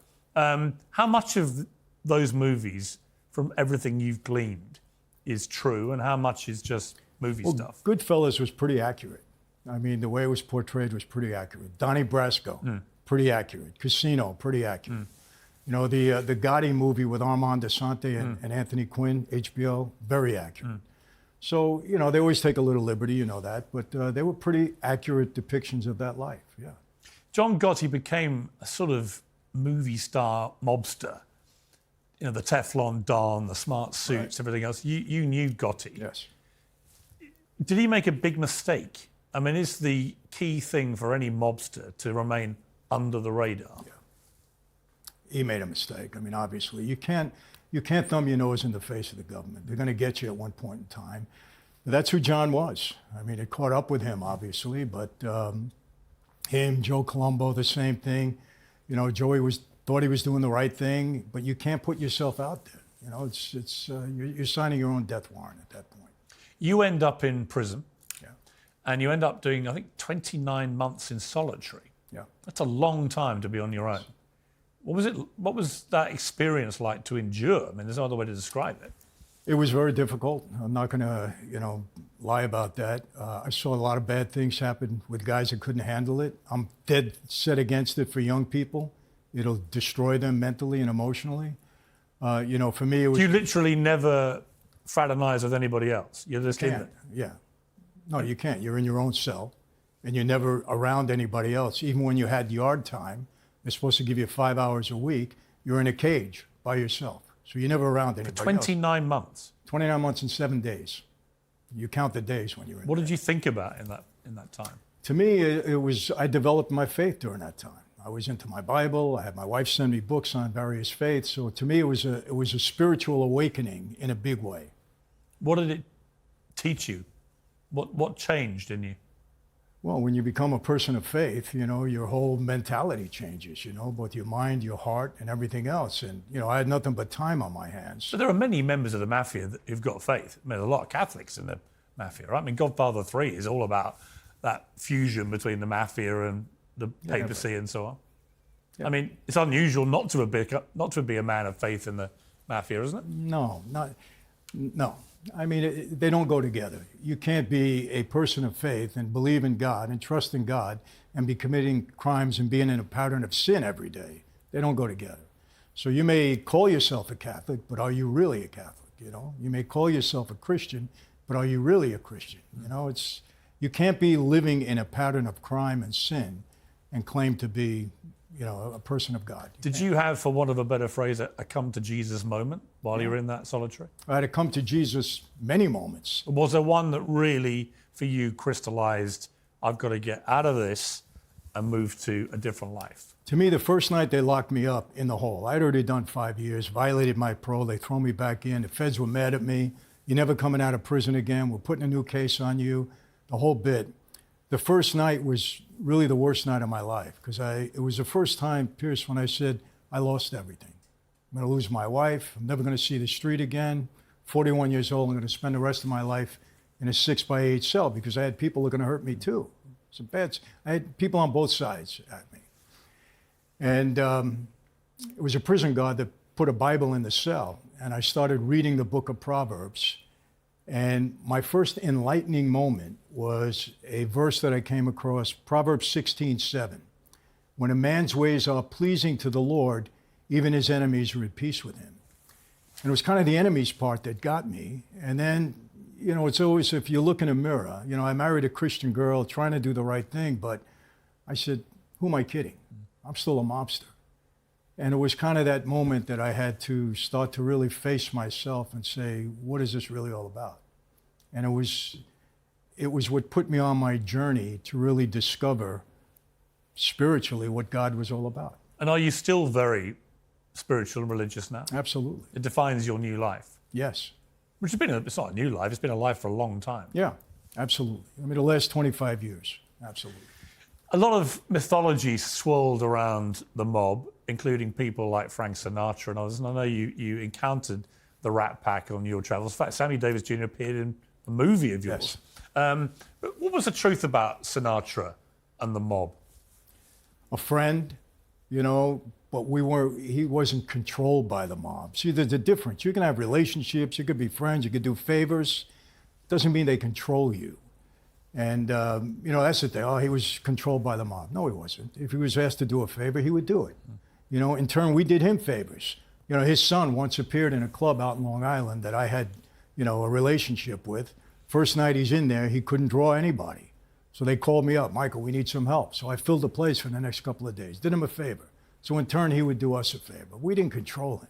How much of those movies, from everything you've gleaned, is true, and how much is just movie stuff? Goodfellas was pretty accurate. I mean, the way it was portrayed was pretty accurate. Donnie Brasco, pretty accurate. Casino, pretty accurate. You know, the Gotti movie with Armand Desante and Anthony Quinn, HBO, very accurate. So, you know, they always take a little liberty, you know that, but they were pretty accurate depictions of that life, yeah. John Gotti became a sort of movie star mobster. You know, the Teflon Don, the smart suits, everything else. You knew Gotti. Yes. Did he make a big mistake? I mean, is the key thing for any mobster to remain under the radar? Yeah. He made a mistake. I mean, obviously, you can't thumb your nose in the face of the government. They're going to get you at one point in time. But that's who John was. I mean, it caught up with him, obviously, but him, Joe Colombo, the same thing. You know, Joey thought he was doing the right thing, but you can't put yourself out there. You know, you're signing your own death warrant at that point. You end up in prison, and you end up doing, I think, 29 months in solitary. Yeah, that's a long time to be on your own. What was that experience like to endure? I mean, there's no other way to describe it. It was very difficult. I'm not going to, lie about that. I saw a lot of bad things happen with guys that couldn't handle it. I'm dead set against it for young people. It'll destroy them mentally and emotionally. For me, it was. You literally never fraternize with anybody else. You're just in it. Yeah. No, you can't. You're in your own cell, and you're never around anybody else. Even when you had yard time, they're supposed to give you 5 hours a week. You're in a cage by yourself. So you're never around anybody 29 else. months? 29 months and 7 days. You count the days when you're in What there. did you think about in that time? To me, it was, I developed my faith during that time. I was into my Bible. I had my wife send me books on various faiths. So to me, it was a spiritual awakening in a big way. What did it teach you? What changed in you? Well, when you become a person of faith, your whole mentality changes, both your mind, your heart, and everything else. And, I had nothing but time on my hands. But there are many members of the mafia who've got faith. I mean, there's a lot of Catholics in the mafia, right? I mean, Godfather 3 is all about that fusion between the mafia and the papacy and so on. Yeah. I mean, it's unusual not to be a man of faith in the mafia, isn't it? No. I mean, they don't go together. You can't be a person of faith and believe in God and trust in God and be committing crimes and being in a pattern of sin every day. They don't go together. So you may call yourself a Catholic, but are you really a Catholic? You may call yourself a Christian, but are you really a Christian? You can't be living in a pattern of crime and sin and claim to be, a person of God. Did you have, for want of a better phrase, a come to Jesus moment while you were in that solitary? I had a come to Jesus many moments. Was there one that really, for you, crystallized, I've got to get out of this and move to a different life? To me, the first night they locked me up in the hole. I'd already done 5 years, violated my parole. They throw me back in. The feds were mad at me. You're never coming out of prison again. We're putting a new case on you, the whole bit. The first night was really the worst night of my life because it was the first time, Pierce, when I said, I lost everything. I'm going to lose my wife. I'm never going to see the street again. 41 years old, I'm going to spend the rest of my life in a 6x8 cell because I had people that were going to hurt me too. I had people on both sides at me. And it was a prison guard that put a Bible in the cell, and I started reading the book of Proverbs. And my first enlightening moment was a verse that I came across, Proverbs 16:7. When a man's ways are pleasing to the Lord, even his enemies are at peace with him. And it was kind of the enemies part that got me. And then, it's always, if you look in a mirror, I married a Christian girl trying to do the right thing, but I said, who am I kidding? I'm still a mobster. And it was kind of that moment that I had to start to really face myself and say, what is this really all about? And it was what put me on my journey to really discover spiritually what God was all about. And are you still very spiritual and religious now? Absolutely. It defines your new life? Yes. Which has been, it's not a new life, it's been a life for a long time. Yeah, absolutely. I mean, the last 25 years, absolutely. A lot of mythology swirled around the mob, including people like Frank Sinatra and others. And I know you encountered the Rat Pack on your travels. In fact, Sammy Davis Jr. appeared in a movie of yours. Yes. But what was the truth about Sinatra and the mob? A friend, you know, but he wasn't controlled by the mob. See, there's a difference. You can have relationships, you could be friends, you could do favors. Doesn't mean they control you. And, you know, that's the thing. Oh, he was controlled by the mob. No, he wasn't. If he was asked to do a favor, he would do it. You know, in turn, we did him favors. You know, his son once appeared in a club out in Long Island that I had, you know, a relationship with. First night he's in there, he couldn't draw anybody. So they called me up, Michael, we need some help. So I filled the place for the next couple of days, did him a favor. So in turn, he would do us a favor. We didn't control him.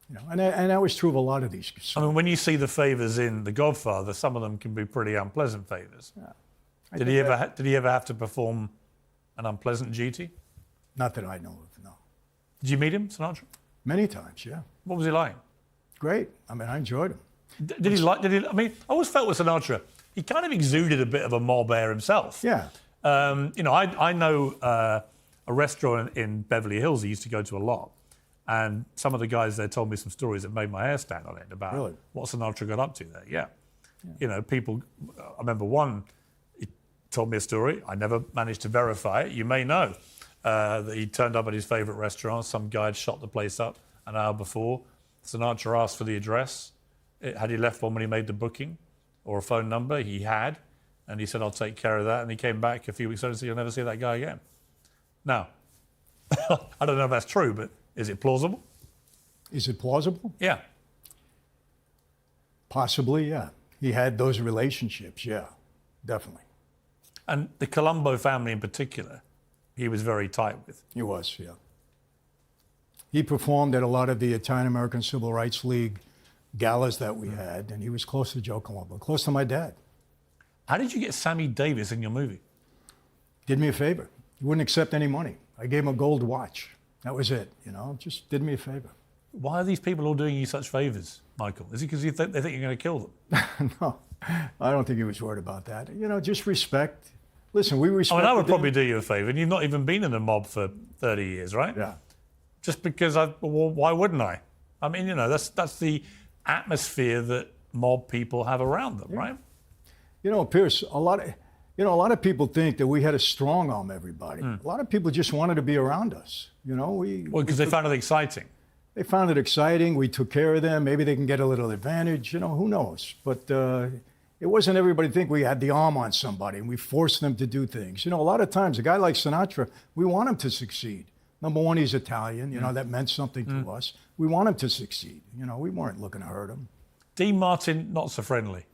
You know, and that was true of a lot of these. I mean, when you see the favors in The Godfather, some of them can be pretty unpleasant favors. Yeah. Did he ever have to perform an unpleasant duty? Not that I know of, no. Did you meet him, Sinatra? Many times, yeah. What was he like? Great. I mean, I enjoyed him. Did he? I mean, I always felt with Sinatra, he kind of exuded a bit of a mob air himself. Yeah. You know, I know a restaurant in Beverly Hills he used to go to a lot. And some of the guys there told me some stories that made my hair stand on end about what Sinatra got up to there. Yeah. You know, people, I remember one, he told me a story. I never managed to verify it. You may know that he turned up at his favorite restaurant. Some guy had shot the place up an hour before. Sinatra asked for the address. Had he left one when he made the booking or a phone number? He had. And he said, I'll take care of that. And he came back a few weeks later and said, you'll never see that guy again. Now, I don't know if that's true, but is it plausible? Is it plausible? Yeah. Possibly, yeah. He had those relationships, yeah, definitely. And the Colombo family in particular, he was very tight with. He was, yeah. He performed at a lot of the Italian American Civil Rights League galas that we had, and he was close to Joe Colombo, close to my dad. How did you get Sammy Davis in your movie? Did me a favor. He wouldn't accept any money. I gave him a gold watch. That was it, you know, just did me a favor. Why are these people all doing you such favors, Michael? Is it because they think you're going to kill them? No, I don't think he was worried about that. You know, just respect. Listen, we respect. I mean, I would probably do you a favor, and you've not even been in the mob for 30 years, right? Yeah. Just because well, why wouldn't I? I mean, you know, that's the atmosphere that mob people have around them, right? You know, Pierce, a lot of people think that we had to strong arm everybody. A lot of people just wanted to be around us. You know, well, because they found it exciting. They found it exciting. We took care of them. Maybe they can get a little advantage. You know, who knows? But it wasn't everybody think we had the arm on somebody and we forced them to do things. You know, a lot of times a guy like Sinatra, we want him to succeed. Number one, he's Italian. You know, that meant something to us. We want him to succeed. You know, we weren't looking to hurt him. Dean Martin, not so friendly.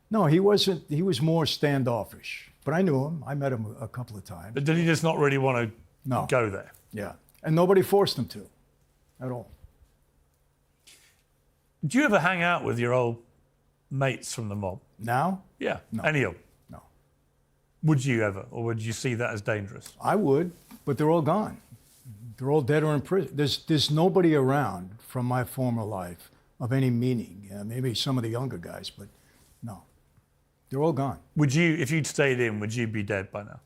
No, he wasn't. He was more standoffish. But I knew him. I met him a couple of times. But did he just not really want to go there? Yeah. And nobody forced him to at all. Do you ever hang out with your old mates from the mob? Now? Yeah. No. Any of them? No. Would you ever? Or would you see that as dangerous? I would, but they're all gone. They're all dead or in prison. There's nobody around from my former life of any meaning. Maybe some of the younger guys, but no. They're all gone. Would you, if you'd stayed in, would you be dead by now?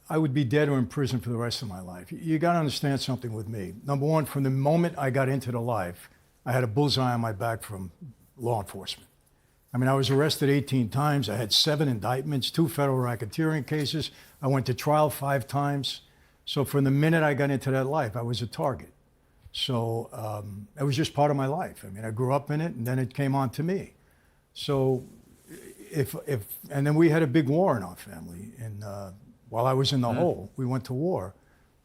I would be dead or in prison for the rest of my life. You got to understand something with me. Number one, from the moment I got into the life, I had a bullseye on my back from law enforcement. I mean, I was arrested 18 times. I had 7 indictments, 2 federal racketeering cases. I went to trial 5 times. So from the minute I got into that life, I was a target. So it was just part of my life. I mean, I grew up in it, and then it came on to me. So and then we had a big war in our family. And while I was in the hole, we went to war.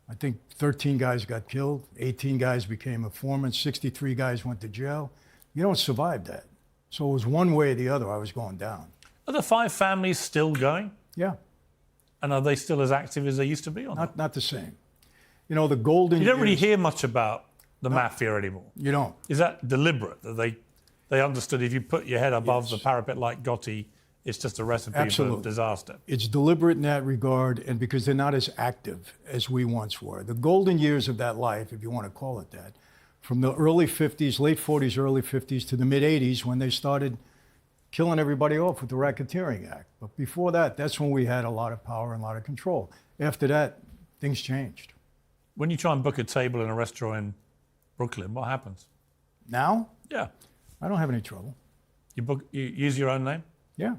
I think 13 guys got killed, 18 guys became informants, 63 guys went to jail. You don't survive that. So it was one way or the other, I was going down. Are the 5 families still going? Yeah. And are they still as active as they used to be or not? Not the same. You know, the golden You don't really years, hear much about the mafia anymore. You don't. Is that deliberate? That they understood if you put your head above the parapet like Gotti, it's just a recipe for disaster? It's deliberate in that regard, and because they're not as active as we once were. The golden years of that life, if you want to call it that, from the early 50s, late 40s, early 50s to the mid 80s when they started killing everybody off with the Racketeering Act. But before that, that's when we had a lot of power and a lot of control. After that, things changed. When you try and book a table in a restaurant in Brooklyn, what happens? Now? Yeah. I don't have any trouble. You use your own name? Yeah.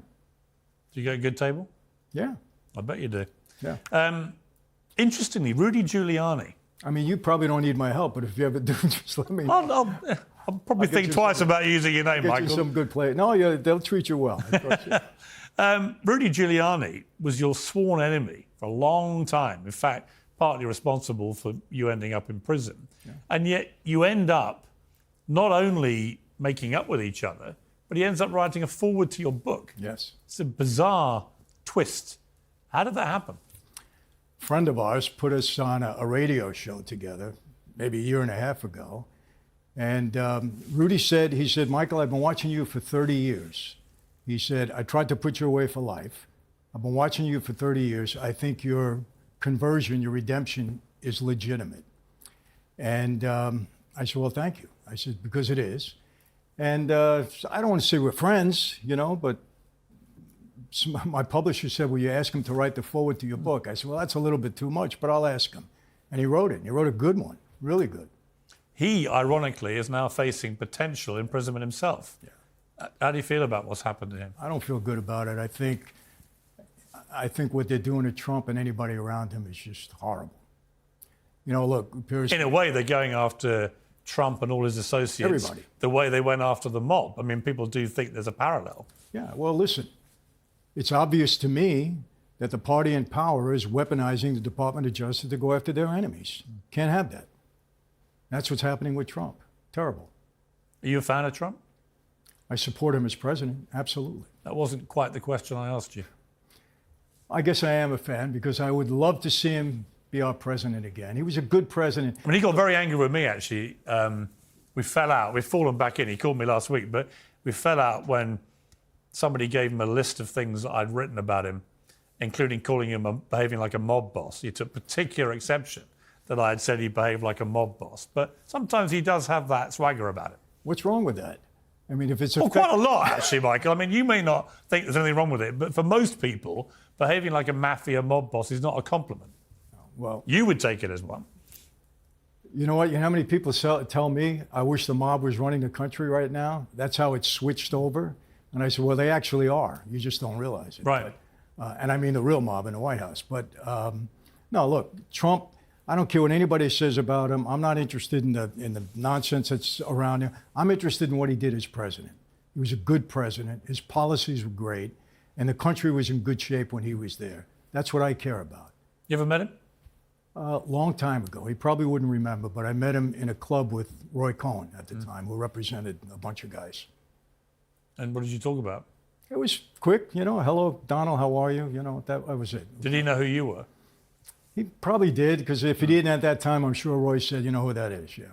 Do you get a good table? Yeah. I bet you do. Yeah. Interestingly, Rudy Giuliani. I mean, you probably don't need my help, but if you ever do, just let me know. I'll probably think twice about using your name, Michael. Get you some good play. No, they'll treat you well. Rudy Giuliani was your sworn enemy for a long time. In fact, partly responsible for you ending up in prison. Yeah. And yet you end up not only making up with each other, but he ends up writing a foreword to your book. Yes. It's a bizarre twist. How did that happen? A friend of ours put us on a radio show together maybe a year and a half ago. And Rudy said, Michael, I've been watching you for 30 years. He said, I tried to put you away for life. I've been watching you for 30 years. I think your conversion, your redemption is legitimate. And I said, well, thank you. I said, because it is. And I don't want to say we're friends, but my publisher said, will you ask him to write the foreword to your book? I said, well, that's a little bit too much, but I'll ask him. And he wrote it. And he wrote a good one, really good. He, ironically, is now facing potential imprisonment himself. Yeah. How do you feel about what's happened to him? I don't feel good about it. I think what they're doing to Trump and anybody around him is just horrible. Look, in a way, they're going after Trump and all his associates. Everybody. The way they went after the mob. I mean, people do think there's a parallel. Yeah, well, listen, it's obvious to me that the party in power is weaponizing the Department of Justice to go after their enemies. Can't have that. That's what's happening with Trump. Terrible. Are you a fan of Trump? I support him as president, absolutely. That wasn't quite the question I asked you. I guess I am a fan because I would love to see him be our president again. He was a good president. I mean, he got very angry with me, actually. We fell out. We've fallen back in. He called me last week, but we fell out when somebody gave him a list of things that I'd written about him, including calling him behaving like a mob boss. He took particular exception that I had said he behaved like a mob boss. But sometimes he does have that swagger about it. What's wrong with that? I mean, if it's quite a lot, actually, Michael. I mean, you may not think there's anything wrong with it, but for most people, behaving like a mafia mob boss is not a compliment. Well, you would take it as one. You know what? You know how many people tell me, I wish the mob was running the country right now? That's how it's switched over. And I said, well, they actually are. You just don't realize it. Right. But, and I mean the real mob in the White House. But no, look, Trump, I don't care what anybody says about him. I'm not interested in the nonsense that's around him. I'm interested in what he did as president. He was a good president. His policies were great. And the country was in good shape when he was there. That's what I care about. You ever met him? A long time ago. He probably wouldn't remember, but I met him in a club with Roy Cohn at the time, who represented a bunch of guys. And what did you talk about? It was quick, hello, Donald, how are you? That was it. Did he know who you were? He probably did, because if he didn't at that time, I'm sure Roy said, you know who that is, yeah.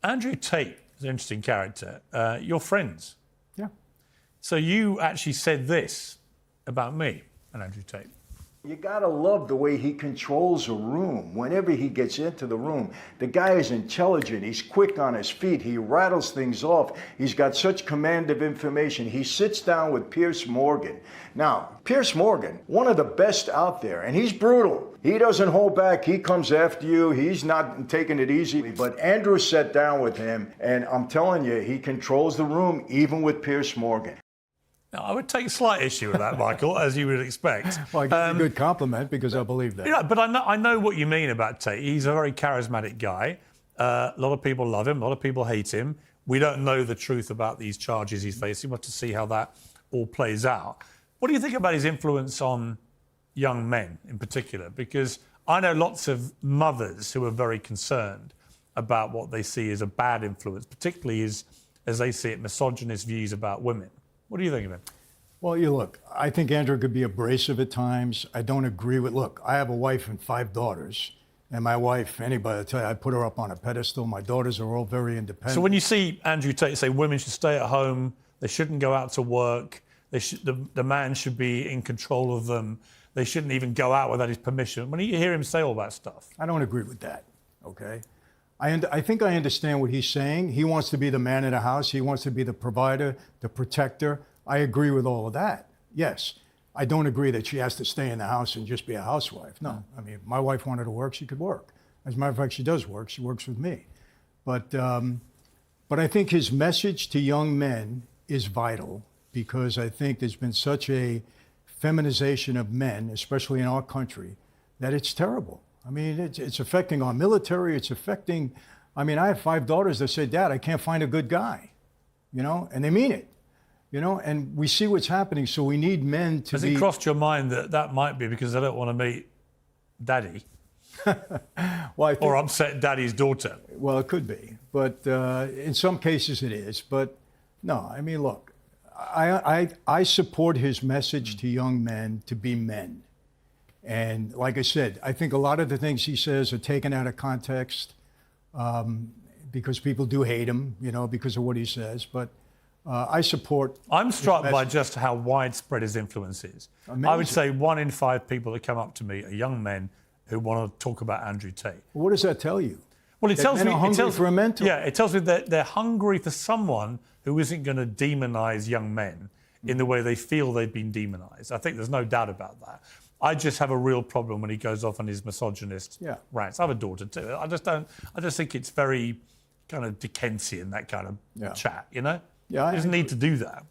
Andrew Tate is an interesting character. You're friends. Yeah. So you actually said this about me and Andrew Tate. You gotta love the way he controls a room. Whenever he gets into the room, the guy is intelligent. He's quick on his feet. He rattles things off. He's got such command of information. He sits down with Piers Morgan. Now, Piers Morgan, one of the best out there, and he's brutal. He doesn't hold back. He comes after you. He's not taking it easy. But Andrew sat down with him, and I'm telling you, he controls the room, even with Piers Morgan. Now, I would take slight issue with that, Michael, as you would expect. Well, I give you a good compliment because I believe that. Yeah, but I know what you mean about Tate. He's a very charismatic guy. A lot of people love him. A lot of people hate him. We don't know the truth about these charges he's facing. We'll have to see how that all plays out. What do you think about his influence on young men in particular? Because I know lots of mothers who are very concerned about what they see as a bad influence, particularly as they see it, misogynist views about women. What do you think of him? Well, look, I think Andrew could be abrasive at times. I don't agree with, look, I have a wife and 5 daughters. And my wife, anybody will tell you, I put her up on a pedestal. My daughters are all very independent. So when you see Andrew Tate say women should stay at home, they shouldn't go out to work, the man should be in control of them, they shouldn't even go out without his permission. When you hear him say all that stuff. I don't agree with that, okay? I think I understand what he's saying. He wants to be the man of the house. He wants to be the provider, the protector. I agree with all of that. Yes. I don't agree that she has to stay in the house and just be a housewife. No. I mean, if my wife wanted to work, she could work. As a matter of fact, she does work. She works with me. But I think his message to young men is vital, because I think there's been such a feminization of men, especially in our country, that it's terrible. I mean, it's affecting our military. It's affecting, I mean, I have 5 daughters that say, Dad, I can't find a good guy, you know, and they mean it, you know, and we see what's happening. So we need men to Has it crossed your mind that that might be because they don't want to meet Daddy? Well, or upset Daddy's daughter? Well, it could be. But in some cases it is. But no, I mean, look, I support his message to young men to be men. And like I said, I think a lot of the things he says are taken out of context because people do hate him, you know, because of what he says. But I support. I'm struck by just how widespread his influence is. Amazing. I would say 1 in 5 people that come up to me are young men who want to talk about Andrew Tate. Well, what does that tell you? Well, it that tells men me are hungry for a mentor. Yeah, it tells me that they're hungry for someone who isn't going to demonize young men in the way they feel they've been demonized. I think there's no doubt about that. I just have a real problem when he goes off on his misogynist rants. I have a daughter too. I just think it's very kind of Dickensian, that kind of chat, you know? Yeah, he doesn't need to do that.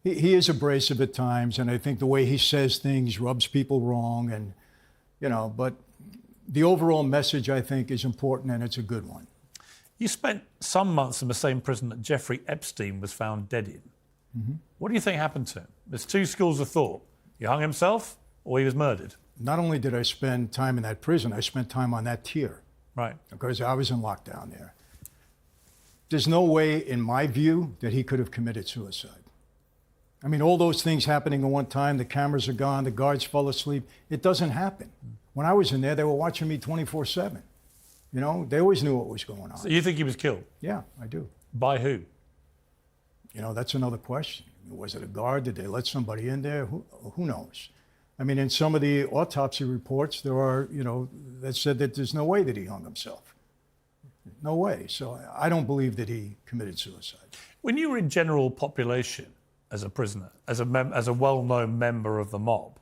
He is abrasive at times, and I think the way he says things rubs people wrong, and, you know, but the overall message, I think, is important, and it's a good one. You spent some months in the same prison that Jeffrey Epstein was found dead in. Mm-hmm. What do you think happened to him? There's 2 schools of thought. He hung himself or he was murdered. Not only did I spend time in that prison, I spent time on that tier. Right. Because I was in lockdown there. There's no way, in my view, that he could have committed suicide. I mean, all those things happening at one time, the cameras are gone, the guards fell asleep. It doesn't happen. When I was in there, they were watching me 24/7. You know, they always knew what was going on. So you think he was killed? Yeah, I do. By who? You know, that's another question. Was it a guard? Did they let somebody in there? Who knows? I mean, in some of the autopsy reports, there are, you know, that said that there's no way that he hung himself. No way. So I don't believe that he committed suicide. When you were in general population as a prisoner, as a well-known member of the mob,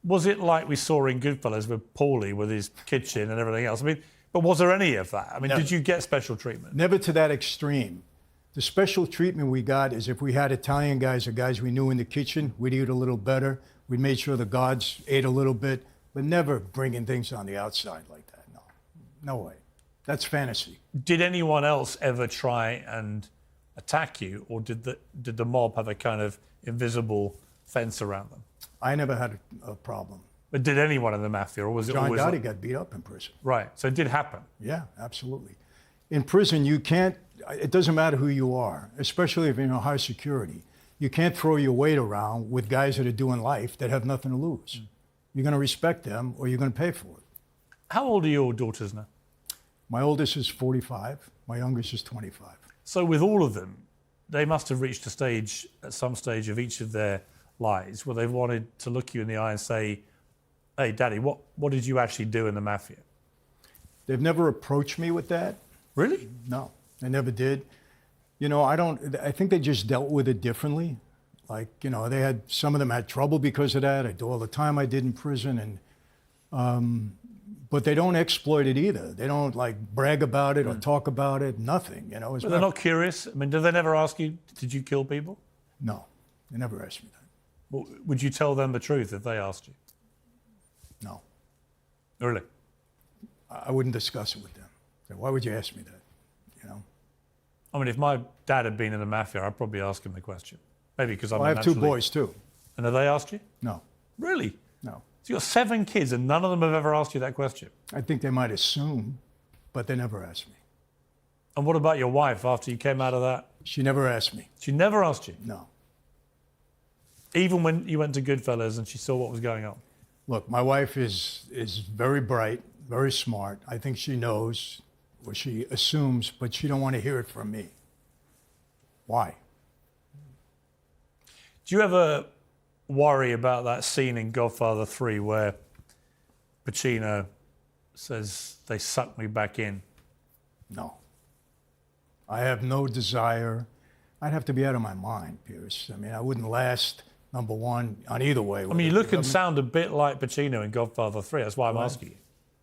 was it like we saw in Goodfellas with Paulie with his kitchen and everything else? I mean, but was there any of that? I mean, did you get special treatment? Never to that extreme. The special treatment we got is if we had Italian guys or guys we knew in the kitchen, we'd eat a little better. We made sure the guards ate a little bit, but never bringing things on the outside like that. No, no way. That's fantasy. Did anyone else ever try and attack you, or did the mob have a kind of invisible fence around them? I never had a problem. But did anyone in the mafia, or was it John always... Gotti got beat up in prison. Right, so it did happen. Yeah, absolutely. In prison, you can't, it doesn't matter who you are, especially if you're in high security. You can't throw your weight around with guys that are doing life that have nothing to lose. You're going to respect them or you're going to pay for it. How old are your daughters now? My oldest is 45. My youngest is 25. So with all of them, they must have reached a stage, at some stage of each of their lives, where they've wanted to look you in the eye and say, hey, Daddy, what did you actually do in the mafia? They've never approached me with that. Really? No, they never did. You know, I think they just dealt with it differently. Like, you know, some of them had trouble because of that. I do all the time I did in prison, and but they don't exploit it either. They don't like brag about it or talk about it, nothing, you know. But they're not curious? I mean, do they never ask you, did you kill people? No, they never asked me that. Well, would you tell them the truth if they asked you? No. Really? I wouldn't discuss it with them. So why would you ask me that, you know? I mean, if my dad had been in the mafia, I'd probably ask him the question. Maybe because I have 2 boys, too. And have they asked you? No. Really? No. So you've got 7 kids and none of them have ever asked you that question? I think they might assume, but they never asked me. And what about your wife after you came out of that? She never asked me. She never asked you? No. Even when you went to Goodfellas and she saw what was going on? Look, my wife is very bright, very smart. I think she knows, or she assumes, but she don't want to hear it from me. Why? Do you ever worry about that scene in Godfather 3 where Pacino says, they sucked me back in? No. I have no desire. I'd have to be out of my mind, Pierce. I mean, I wouldn't last, number one, on either way. I mean, you look and sound a bit like Pacino in Godfather 3. That's why I'm asking you.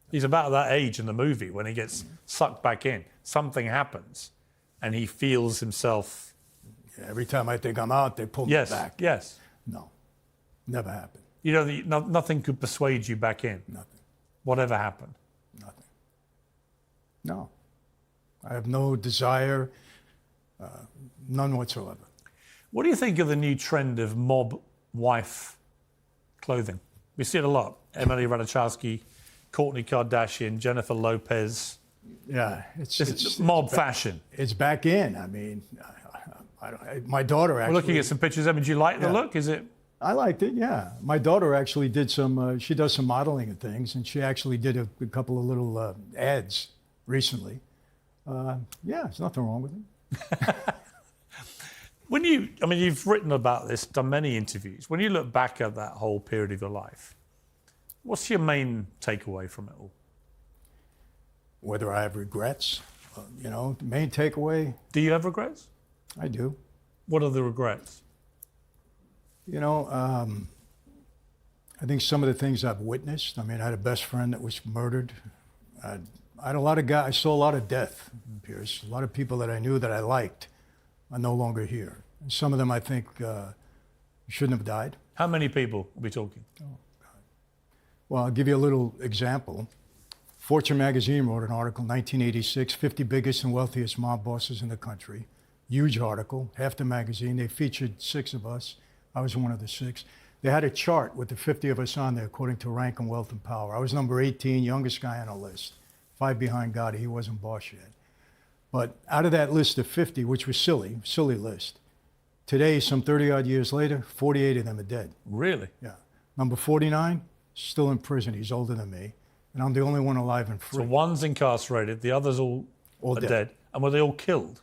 He's about that age in the movie when he gets sucked back in. Something happens, and he feels himself. Yeah, every time I think I'm out, they pull me back. Yes. No. Never happened. You know, nothing could persuade you back in. Nothing. Whatever happened. Nothing. No. I have no desire, none whatsoever. What do you think of the new trend of mob wife clothing? We see it a lot. Emily Ratajkowski, Kourtney Kardashian, Jennifer Lopez. Yeah, it's mob fashion. It's back in. I mean, my daughter actually. We're looking at some pictures. I mean, do you like the look? Is it? I liked it, yeah. My daughter actually did some, she does some modeling and things, and she actually did a couple of little ads recently. Yeah, there's nothing wrong with it. You've written about this, done many interviews. When you look back at that whole period of your life, what's your main takeaway from it all? Whether I have regrets, the main takeaway. Do you have regrets? I do. What are the regrets? I think some of the things I've witnessed. I mean, I had a best friend that was murdered. I had a lot of guys. I saw a lot of death, Pierce. A lot of people that I knew that I liked are no longer here. And some of them, I think, shouldn't have died. How many people are we talking? Oh, God. Well, I'll give you a little example. Fortune magazine wrote an article, 1986, 50 biggest and wealthiest mob bosses in the country. Huge article, half the magazine. They featured 6 of us. I was one of the 6. They had a chart with the 50 of us on there according to rank and wealth and power. I was number 18, youngest guy on the list. 5 behind Gotti, he wasn't boss yet. But out of that list of 50, which was silly list, today, some 30-odd years later, 48 of them are dead. Really? Yeah. Number 49, still in prison. He's older than me. And I'm the only one alive and free. So one's incarcerated, the others all are dead. And were they all killed?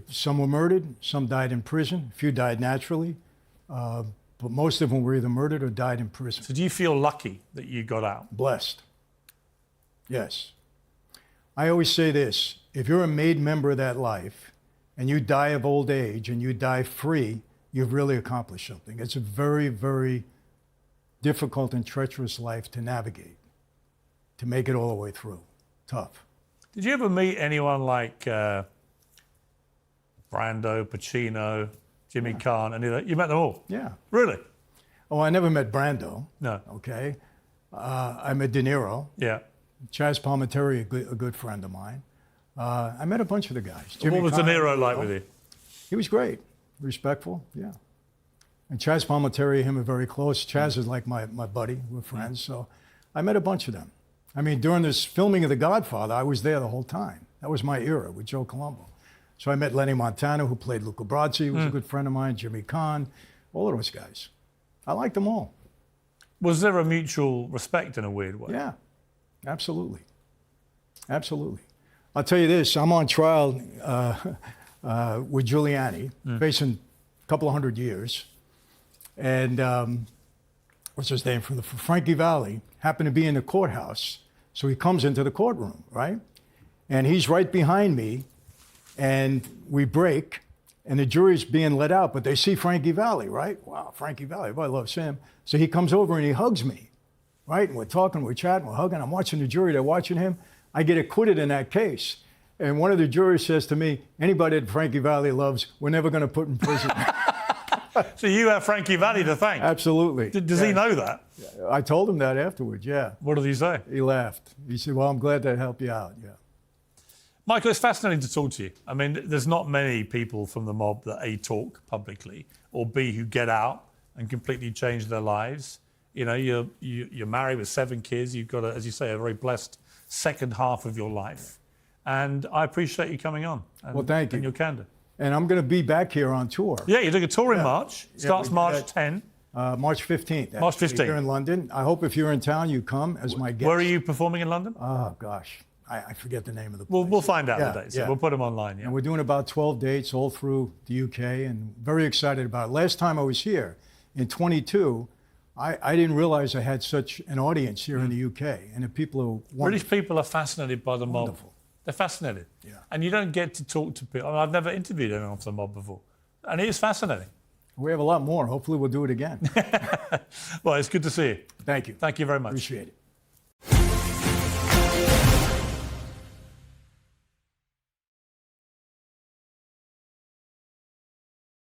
Some were murdered, some died in prison, a few died naturally. But most of them were either murdered or died in prison. So do you feel lucky that you got out? Blessed. Yes. I always say this, if you're a made member of that life and you die of old age and you die free, you've really accomplished something. It's a very, very difficult and treacherous life to navigate, to make it all the way through. Tough. Did you ever meet anyone like Brando, Pacino, Jimmy Kahn, any of that? You met them all? Yeah. Really? Oh, I never met Brando. No. Okay. I met De Niro. Yeah. Chaz Palminteri, a good friend of mine. I met a bunch of the guys. What was De Niro like with you? He was great. Respectful, yeah. And Chaz Palminteri and him are very close. Chaz is like my buddy. We're friends. So I met a bunch of them. I mean, during this filming of The Godfather, I was there the whole time. That was my era with Joe Colombo. So I met Lenny Montana, who played Luca Brasi, who was a good friend of mine, Jimmy Kahn, all of those guys. I liked them all. Was there a mutual respect in a weird way? Yeah, absolutely. Absolutely. I'll tell you this, I'm on trial with Giuliani, facing a couple of 100 years. And what's his name? From Frankie Valli happened to be in the courthouse. So he comes into the courtroom, right? And he's right behind me. And we break, and the jury's being let out, but they see Frankie Valli, right? Wow, Frankie Valli, everybody loves him. So he comes over and he hugs me, right? And we're talking, we're chatting, we're hugging. I'm watching the jury, they're watching him. I get acquitted in that case. And one of the jurors says to me, anybody that Frankie Valli loves, we're never going to put in prison. So you have Frankie Valli to thank? Absolutely. Does he know that? I told him that afterwards, yeah. What did he say? He laughed. He said, well, I'm glad to help you out, yeah. Michael, it's fascinating to talk to you. I mean, there's not many people from the mob that A, talk publicly, or B, who get out and completely change their lives. You know, you're married with 7 kids. You've got, as you say, a very blessed second half of your life. And I appreciate you coming on. Well, thank you. And your candor. And I'm going to be back here on tour. Yeah, you're doing a tour in March. Starts March 10. March 15th. March 15th. Here in London. I hope if you're in town, you come as my guest. Where are you performing in London? Oh, gosh. I forget the name of the place. We'll find out the dates. We'll put them online. Yeah. And we're doing about 12 dates all through the UK, and very excited about it. Last time I was here, in 22, I didn't realize I had such an audience here in the UK, and the people are wonderful. British people are fascinated by the mob. Wonderful. They're fascinating. Yeah. And you don't get to talk to people. I mean, I've never interviewed anyone from the mob before. And it is fascinating. We have a lot more. Hopefully we'll do it again. Well, it's good to see you. Thank you. Thank you very much. Appreciate it.